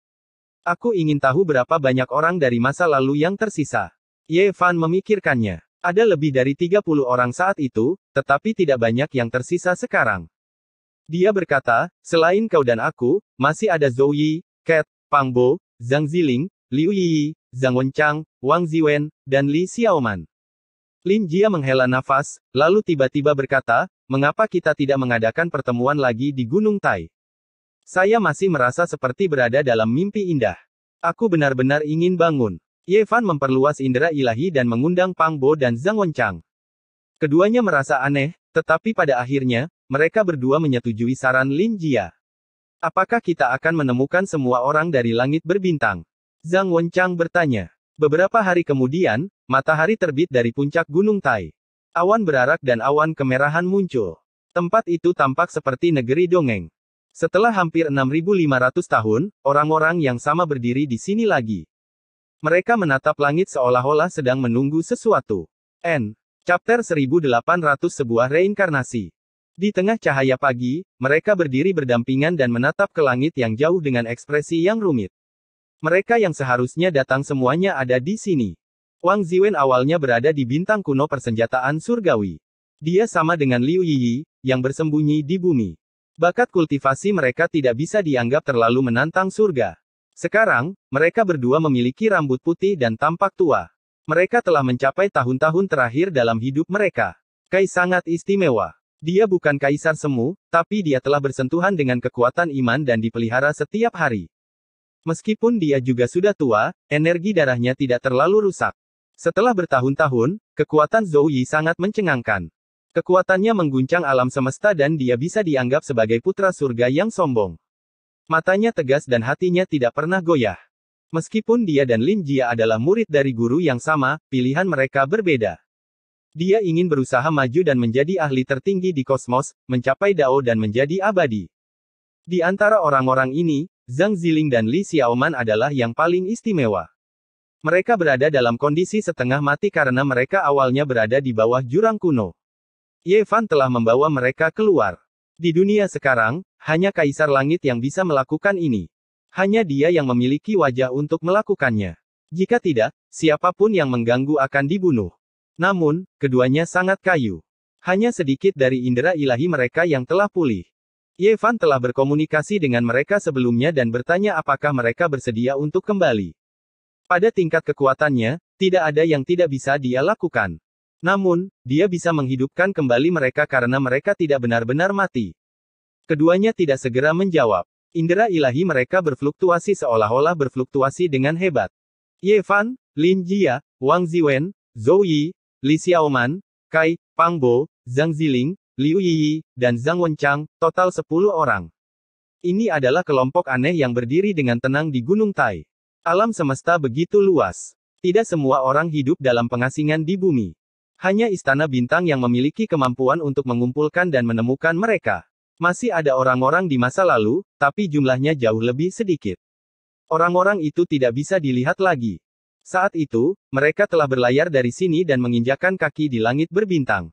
Aku ingin tahu berapa banyak orang dari masa lalu yang tersisa. Ye Fan memikirkannya. Ada lebih dari 30 orang saat itu, tetapi tidak banyak yang tersisa sekarang. Dia berkata, selain kau dan aku, masih ada Zhou Yi, Cat, Pang Bo, Zhang Ziling, Liu Yi, Zhang Wenchang, Wang Ziwen, dan Li Xiaoman. Lin Jia menghela nafas, lalu tiba-tiba berkata, mengapa kita tidak mengadakan pertemuan lagi di Gunung Tai? Saya masih merasa seperti berada dalam mimpi indah. Aku benar-benar ingin bangun. Ye Fan memperluas indera ilahi dan mengundang Pang Bo dan Zhang Wenchang. Keduanya merasa aneh, tetapi pada akhirnya, mereka berdua menyetujui saran Lin Jia. Apakah kita akan menemukan semua orang dari langit berbintang? Zhang Wenchang bertanya. Beberapa hari kemudian, matahari terbit dari puncak Gunung Tai. Awan berarak dan awan kemerahan muncul. Tempat itu tampak seperti negeri dongeng. Setelah hampir 6.500 tahun, orang-orang yang sama berdiri di sini lagi. Mereka menatap langit seolah-olah sedang menunggu sesuatu. Chapter 1800 Sebuah reinkarnasi. Di tengah cahaya pagi, mereka berdiri berdampingan dan menatap ke langit yang jauh dengan ekspresi yang rumit. Mereka yang seharusnya datang semuanya ada di sini. Wang Ziwen awalnya berada di bintang kuno persenjataan surgawi. Dia sama dengan Liu Yi, yang bersembunyi di bumi. Bakat kultivasi mereka tidak bisa dianggap terlalu menantang surga. Sekarang, mereka berdua memiliki rambut putih dan tampak tua. Mereka telah mencapai tahun-tahun terakhir dalam hidup mereka. Kai sangat istimewa. Dia bukan kaisar semu, tapi dia telah bersentuhan dengan kekuatan iman dan dipelihara setiap hari. Meskipun dia juga sudah tua, energi darahnya tidak terlalu rusak. Setelah bertahun-tahun, kekuatan Zhou Yi sangat mencengangkan. Kekuatannya mengguncang alam semesta dan dia bisa dianggap sebagai putra surga yang sombong. Matanya tegas dan hatinya tidak pernah goyah. Meskipun dia dan Lin Jia adalah murid dari guru yang sama, pilihan mereka berbeda. Dia ingin berusaha maju dan menjadi ahli tertinggi di kosmos, mencapai Dao dan menjadi abadi. Di antara orang-orang ini, Zhang Ziling dan Li Xiaoman adalah yang paling istimewa. Mereka berada dalam kondisi setengah mati karena mereka awalnya berada di bawah jurang kuno. Ye Fan telah membawa mereka keluar. Di dunia sekarang, hanya Kaisar Langit yang bisa melakukan ini. Hanya dia yang memiliki wajah untuk melakukannya. Jika tidak, siapapun yang mengganggu akan dibunuh. Namun, keduanya sangat kayu. Hanya sedikit dari indera ilahi mereka yang telah pulih. Ye Fan telah berkomunikasi dengan mereka sebelumnya dan bertanya apakah mereka bersedia untuk kembali. Pada tingkat kekuatannya, tidak ada yang tidak bisa dia lakukan. Namun, dia bisa menghidupkan kembali mereka karena mereka tidak benar-benar mati. Keduanya tidak segera menjawab. Indera ilahi mereka berfluktuasi seolah-olah berfluktuasi dengan hebat. Ye Fan, Lin Jia, Wang Ziwen, Zhou Yi, Li Xiaoman, Kai, Pang Bo, Zhang Ziling, Liu Yiyi, dan Zhang Wenchang, total 10 orang. Ini adalah kelompok aneh yang berdiri dengan tenang di Gunung Tai. Alam semesta begitu luas. Tidak semua orang hidup dalam pengasingan di bumi. Hanya istana bintang yang memiliki kemampuan untuk mengumpulkan dan menemukan mereka. Masih ada orang-orang di masa lalu, tapi jumlahnya jauh lebih sedikit. Orang-orang itu tidak bisa dilihat lagi. Saat itu, mereka telah berlayar dari sini dan menginjakan kaki di langit berbintang.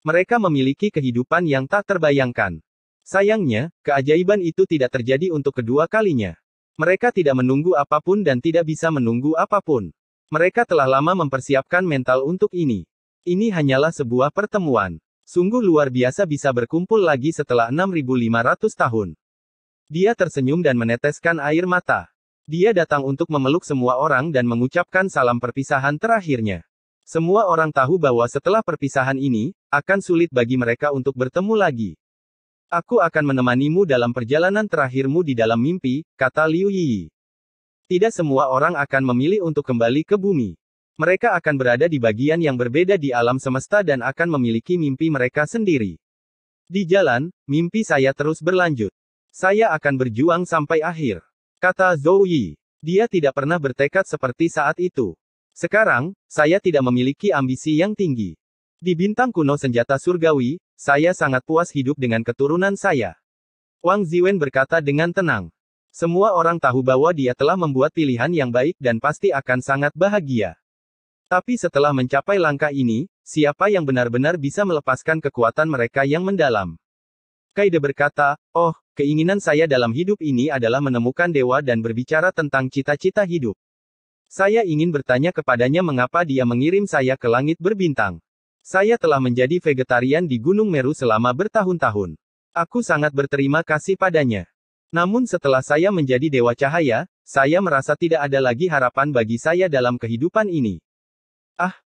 Mereka memiliki kehidupan yang tak terbayangkan. Sayangnya, keajaiban itu tidak terjadi untuk kedua kalinya. Mereka tidak menunggu apapun dan tidak bisa menunggu apapun. Mereka telah lama mempersiapkan mental untuk ini. Ini hanyalah sebuah pertemuan. Sungguh luar biasa bisa berkumpul lagi setelah 6.500 tahun. Dia tersenyum dan meneteskan air mata. Dia datang untuk memeluk semua orang dan mengucapkan salam perpisahan terakhirnya. Semua orang tahu bahwa setelah perpisahan ini, akan sulit bagi mereka untuk bertemu lagi. Aku akan menemanimu dalam perjalanan terakhirmu di dalam mimpi, kata Liu Yiyi. Tidak semua orang akan memilih untuk kembali ke bumi. Mereka akan berada di bagian yang berbeda di alam semesta dan akan memiliki mimpi mereka sendiri. Di jalan, mimpi saya terus berlanjut. Saya akan berjuang sampai akhir, kata Zhou Yi. Dia tidak pernah bertekad seperti saat itu. Sekarang, saya tidak memiliki ambisi yang tinggi. Di bintang kuno senjata surgawi, saya sangat puas hidup dengan keturunan saya. Wang Ziwen berkata dengan tenang. Semua orang tahu bahwa dia telah membuat pilihan yang baik dan pasti akan sangat bahagia. Tapi setelah mencapai langkah ini, siapa yang benar-benar bisa melepaskan kekuatan mereka yang mendalam? Kaide berkata, oh, keinginan saya dalam hidup ini adalah menemukan dewa dan berbicara tentang cita-cita hidup. Saya ingin bertanya kepadanya mengapa dia mengirim saya ke langit berbintang. Saya telah menjadi vegetarian di Gunung Meru selama bertahun-tahun. Aku sangat berterima kasih padanya. Namun setelah saya menjadi dewa cahaya, saya merasa tidak ada lagi harapan bagi saya dalam kehidupan ini.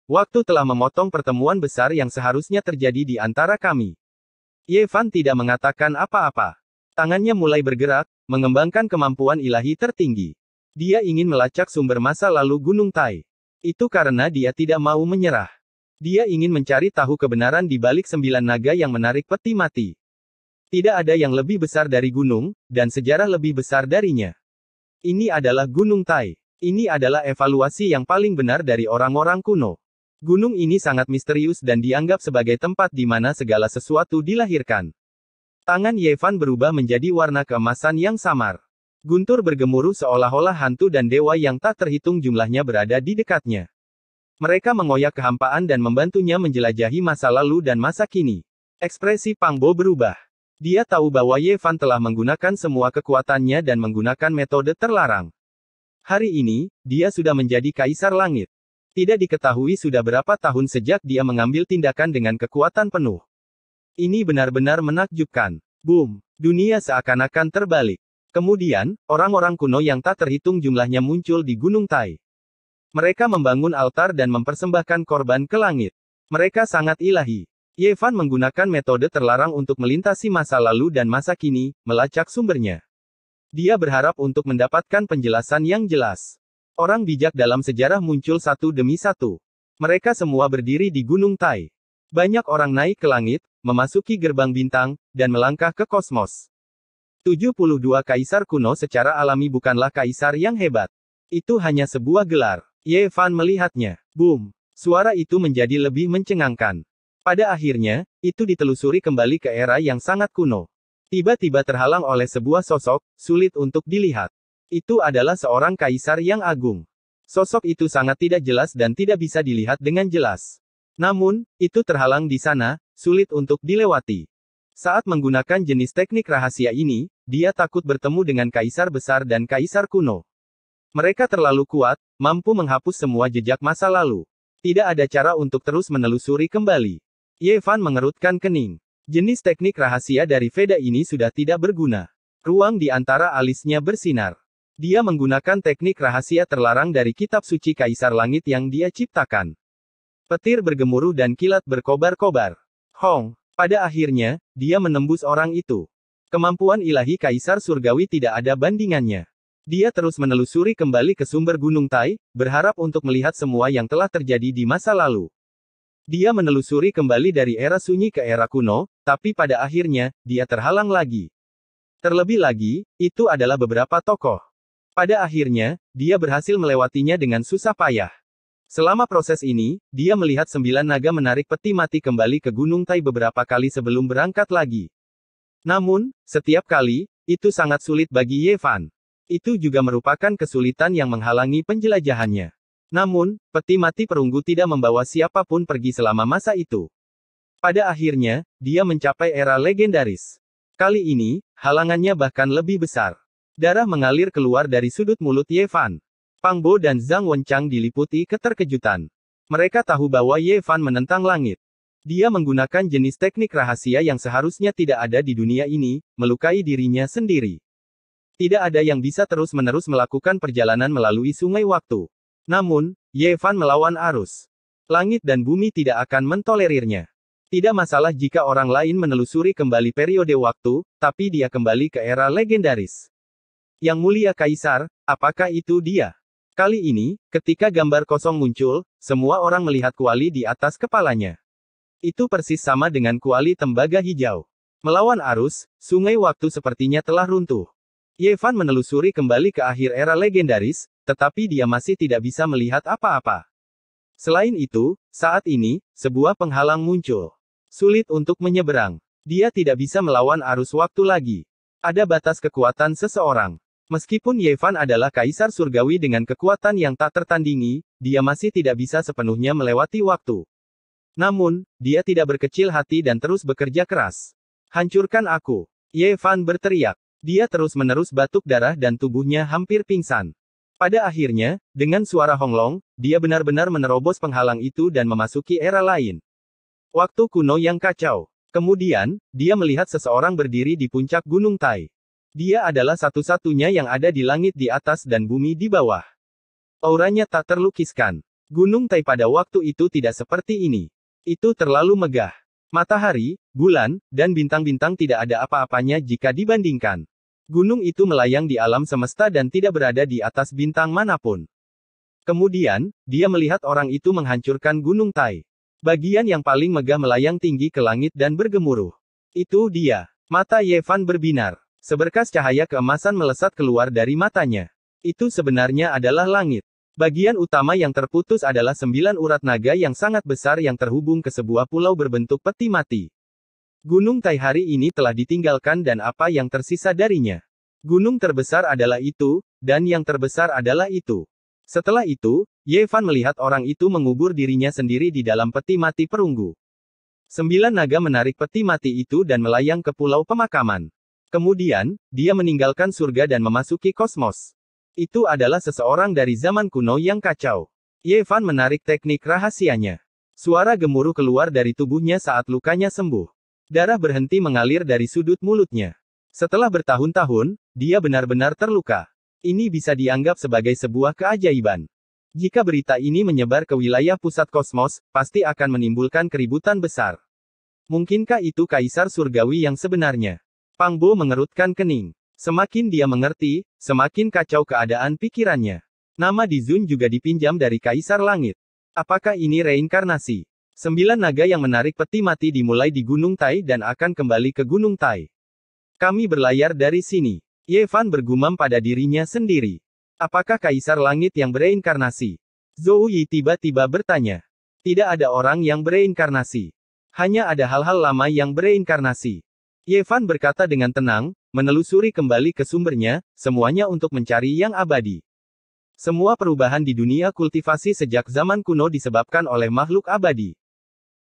Waktu telah memotong pertemuan besar yang seharusnya terjadi di antara kami. Ye Fan tidak mengatakan apa-apa. Tangannya mulai bergerak, mengembangkan kemampuan ilahi tertinggi. Dia ingin melacak sumber masa lalu Gunung Tai. Itu karena dia tidak mau menyerah. Dia ingin mencari tahu kebenaran di balik 9 naga yang menarik peti mati. Tidak ada yang lebih besar dari gunung, dan sejarah lebih besar darinya. Ini adalah Gunung Tai. Ini adalah evaluasi yang paling benar dari orang-orang kuno. Gunung ini sangat misterius dan dianggap sebagai tempat di mana segala sesuatu dilahirkan. Tangan Ye Fan berubah menjadi warna keemasan yang samar. Guntur bergemuruh seolah-olah hantu dan dewa yang tak terhitung jumlahnya berada di dekatnya. Mereka mengoyak kehampaan dan membantunya menjelajahi masa lalu dan masa kini. Ekspresi Pang Bo berubah. Dia tahu bahwa Ye Fan telah menggunakan semua kekuatannya dan menggunakan metode terlarang. Hari ini, dia sudah menjadi Kaisar Langit. Tidak diketahui sudah berapa tahun sejak dia mengambil tindakan dengan kekuatan penuh. Ini benar-benar menakjubkan. Boom! Dunia seakan-akan terbalik. Kemudian, orang-orang kuno yang tak terhitung jumlahnya muncul di Gunung Tai. Mereka membangun altar dan mempersembahkan korban ke langit. Mereka sangat ilahi. Ye Fan menggunakan metode terlarang untuk melintasi masa lalu dan masa kini, melacak sumbernya. Dia berharap untuk mendapatkan penjelasan yang jelas. Orang bijak dalam sejarah muncul satu demi satu. Mereka semua berdiri di Gunung Tai. Banyak orang naik ke langit, memasuki gerbang bintang, dan melangkah ke kosmos. 72 kaisar kuno secara alami bukanlah kaisar yang hebat. Itu hanya sebuah gelar. Ye Fan melihatnya. Boom. Suara itu menjadi lebih mencengangkan. Pada akhirnya, itu ditelusuri kembali ke era yang sangat kuno. Tiba-tiba terhalang oleh sebuah sosok, sulit untuk dilihat. Itu adalah seorang kaisar yang agung. Sosok itu sangat tidak jelas dan tidak bisa dilihat dengan jelas. Namun, itu terhalang di sana, sulit untuk dilewati. Saat menggunakan jenis teknik rahasia ini, dia takut bertemu dengan kaisar besar dan kaisar kuno. Mereka terlalu kuat, mampu menghapus semua jejak masa lalu. Tidak ada cara untuk terus menelusuri kembali. Ye Fan mengerutkan kening. Jenis teknik rahasia dari Veda ini sudah tidak berguna. Ruang di antara alisnya bersinar. Dia menggunakan teknik rahasia terlarang dari kitab suci Kaisar Langit yang dia ciptakan. Petir bergemuruh dan kilat berkobar-kobar. Hong. Pada akhirnya, dia menembus orang itu. Kemampuan ilahi Kaisar Surgawi tidak ada bandingannya. Dia terus menelusuri kembali ke sumber Gunung Tai, berharap untuk melihat semua yang telah terjadi di masa lalu. Dia menelusuri kembali dari era sunyi ke era kuno, tapi pada akhirnya, dia terhalang lagi. Terlebih lagi, itu adalah beberapa tokoh. Pada akhirnya, dia berhasil melewatinya dengan susah payah. Selama proses ini, dia melihat 9 naga menarik peti mati kembali ke Gunung Tai beberapa kali sebelum berangkat lagi. Namun, setiap kali, itu sangat sulit bagi Ye Fan. Itu juga merupakan kesulitan yang menghalangi penjelajahannya. Namun, peti mati perunggu tidak membawa siapapun pergi selama masa itu. Pada akhirnya, dia mencapai era legendaris. Kali ini, halangannya bahkan lebih besar. Darah mengalir keluar dari sudut mulut Ye Fan. Pang Bo dan Zhang Wenchang diliputi keterkejutan. Mereka tahu bahwa Ye Fan menentang langit. Dia menggunakan jenis teknik rahasia yang seharusnya tidak ada di dunia ini, melukai dirinya sendiri. Tidak ada yang bisa terus-menerus melakukan perjalanan melalui sungai waktu. Namun, Ye Fan melawan arus. Langit dan bumi tidak akan mentolerirnya. Tidak masalah jika orang lain menelusuri kembali periode waktu, tapi dia kembali ke era legendaris. Yang mulia Kaisar, apakah itu dia? Kali ini, ketika gambar kosong muncul, semua orang melihat kuali di atas kepalanya. Itu persis sama dengan kuali tembaga hijau. Melawan arus, sungai waktu sepertinya telah runtuh. Ye Fan menelusuri kembali ke akhir era legendaris, tetapi dia masih tidak bisa melihat apa-apa. Selain itu, saat ini, sebuah penghalang muncul. Sulit untuk menyeberang. Dia tidak bisa melawan arus waktu lagi. Ada batas kekuatan seseorang. Meskipun Ye Fan adalah kaisar surgawi dengan kekuatan yang tak tertandingi, dia masih tidak bisa sepenuhnya melewati waktu. Namun, dia tidak berkecil hati dan terus bekerja keras. Hancurkan aku. Ye Fan berteriak. Dia terus-menerus batuk darah dan tubuhnya hampir pingsan. Pada akhirnya, dengan suara honglong, dia benar-benar menerobos penghalang itu dan memasuki era lain. Waktu kuno yang kacau. Kemudian, dia melihat seseorang berdiri di puncak Gunung Tai. Dia adalah satu-satunya yang ada di langit di atas dan bumi di bawah. Auranya tak terlukiskan. Gunung Tai pada waktu itu tidak seperti ini. Itu terlalu megah. Matahari, bulan, dan bintang-bintang tidak ada apa-apanya jika dibandingkan. Gunung itu melayang di alam semesta dan tidak berada di atas bintang manapun. Kemudian, dia melihat orang itu menghancurkan Gunung Tai. Bagian yang paling megah melayang tinggi ke langit dan bergemuruh. Itu dia. Mata Ye Fan berbinar. Seberkas cahaya keemasan melesat keluar dari matanya. Itu sebenarnya adalah langit. Bagian utama yang terputus adalah 9 urat naga yang sangat besar yang terhubung ke sebuah pulau berbentuk peti mati. Gunung Tai hari ini telah ditinggalkan dan apa yang tersisa darinya. Gunung terbesar adalah itu, dan yang terbesar adalah itu. Setelah itu, Ye Fan melihat orang itu mengubur dirinya sendiri di dalam peti mati perunggu. 9 naga menarik peti mati itu dan melayang ke pulau pemakaman. Kemudian, dia meninggalkan surga dan memasuki kosmos. Itu adalah seseorang dari zaman kuno yang kacau. Ye Fan menarik teknik rahasianya. Suara gemuruh keluar dari tubuhnya saat lukanya sembuh. Darah berhenti mengalir dari sudut mulutnya. Setelah bertahun-tahun, dia benar-benar terluka. Ini bisa dianggap sebagai sebuah keajaiban. Jika berita ini menyebar ke wilayah pusat kosmos, pasti akan menimbulkan keributan besar. Mungkinkah itu kaisar surgawi yang sebenarnya? Pang Bo mengerutkan kening. Semakin dia mengerti, semakin kacau keadaan pikirannya. Nama Di Zun juga dipinjam dari kaisar langit. Apakah ini reinkarnasi? 9 naga yang menarik peti mati dimulai di Gunung Tai dan akan kembali ke Gunung Tai. Kami berlayar dari sini. Ye Fan bergumam pada dirinya sendiri. Apakah Kaisar Langit yang bereinkarnasi? Zhou Yi tiba-tiba bertanya. Tidak ada orang yang bereinkarnasi. Hanya ada hal-hal lama yang bereinkarnasi. Ye Fan berkata dengan tenang, menelusuri kembali ke sumbernya, semuanya untuk mencari yang abadi. Semua perubahan di dunia kultivasi sejak zaman kuno disebabkan oleh makhluk abadi.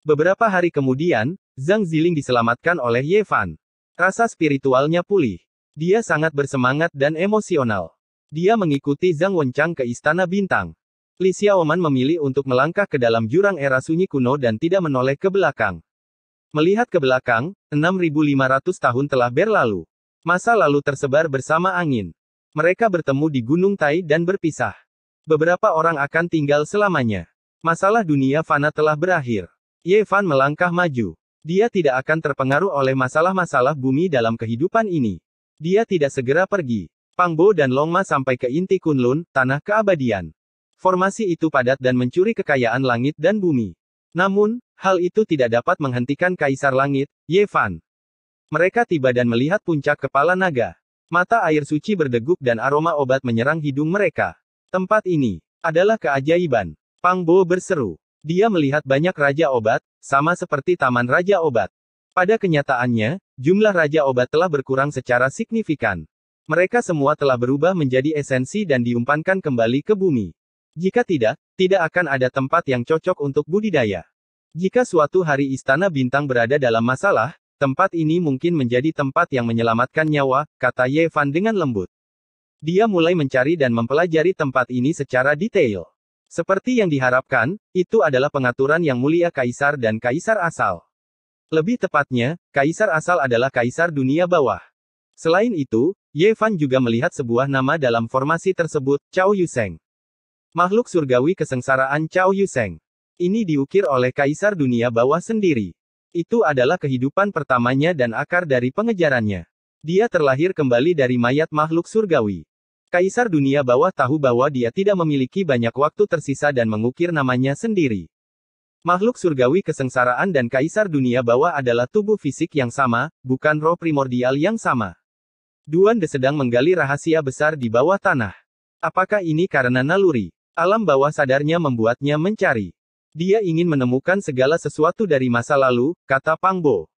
Beberapa hari kemudian, Zhang Ziling diselamatkan oleh Ye Fan. Rasa spiritualnya pulih. Dia sangat bersemangat dan emosional. Dia mengikuti Zhang Wenchang ke Istana Bintang. Li Xiaoman memilih untuk melangkah ke dalam jurang era sunyi kuno dan tidak menoleh ke belakang. Melihat ke belakang, 6.500 tahun telah berlalu. Masa lalu tersebar bersama angin. Mereka bertemu di Gunung Tai dan berpisah. Beberapa orang akan tinggal selamanya. Masalah dunia fana telah berakhir. Ye Fan melangkah maju. Dia tidak akan terpengaruh oleh masalah-masalah bumi dalam kehidupan ini. Dia tidak segera pergi. Pang Bo dan Long Ma sampai ke inti Kunlun, tanah keabadian. Formasi itu padat dan mencuri kekayaan langit dan bumi. Namun, hal itu tidak dapat menghentikan Kaisar Langit, Ye Fan. Mereka tiba dan melihat puncak kepala naga. Mata air suci berdeguk dan aroma obat menyerang hidung mereka. Tempat ini adalah keajaiban. Pang Bo berseru. Dia melihat banyak raja obat, sama seperti Taman Raja Obat. Pada kenyataannya, jumlah raja obat telah berkurang secara signifikan. Mereka semua telah berubah menjadi esensi dan diumpankan kembali ke bumi. Jika tidak, tidak akan ada tempat yang cocok untuk budidaya. Jika suatu hari Istana Bintang berada dalam masalah, tempat ini mungkin menjadi tempat yang menyelamatkan nyawa, kata Ye Fan dengan lembut. Dia mulai mencari dan mempelajari tempat ini secara detail. Seperti yang diharapkan, itu adalah pengaturan yang mulia Kaisar dan Kaisar Asal. Lebih tepatnya, Kaisar Asal adalah Kaisar Dunia Bawah. Selain itu, Ye Fan juga melihat sebuah nama dalam formasi tersebut, Cao Yuseng. Makhluk surgawi kesengsaraan Cao Yuseng. Ini diukir oleh Kaisar Dunia Bawah sendiri. Itu adalah kehidupan pertamanya dan akar dari pengejarannya. Dia terlahir kembali dari mayat makhluk surgawi. Kaisar Dunia Bawah tahu bahwa dia tidak memiliki banyak waktu tersisa dan mengukir namanya sendiri. Makhluk surgawi kesengsaraan dan Kaisar Dunia Bawah adalah tubuh fisik yang sama, bukan roh primordial yang sama. Duande sedang menggali rahasia besar di bawah tanah. Apakah ini karena naluri? Alam bawah sadarnya membuatnya mencari. Dia ingin menemukan segala sesuatu dari masa lalu, kata Pang Bo.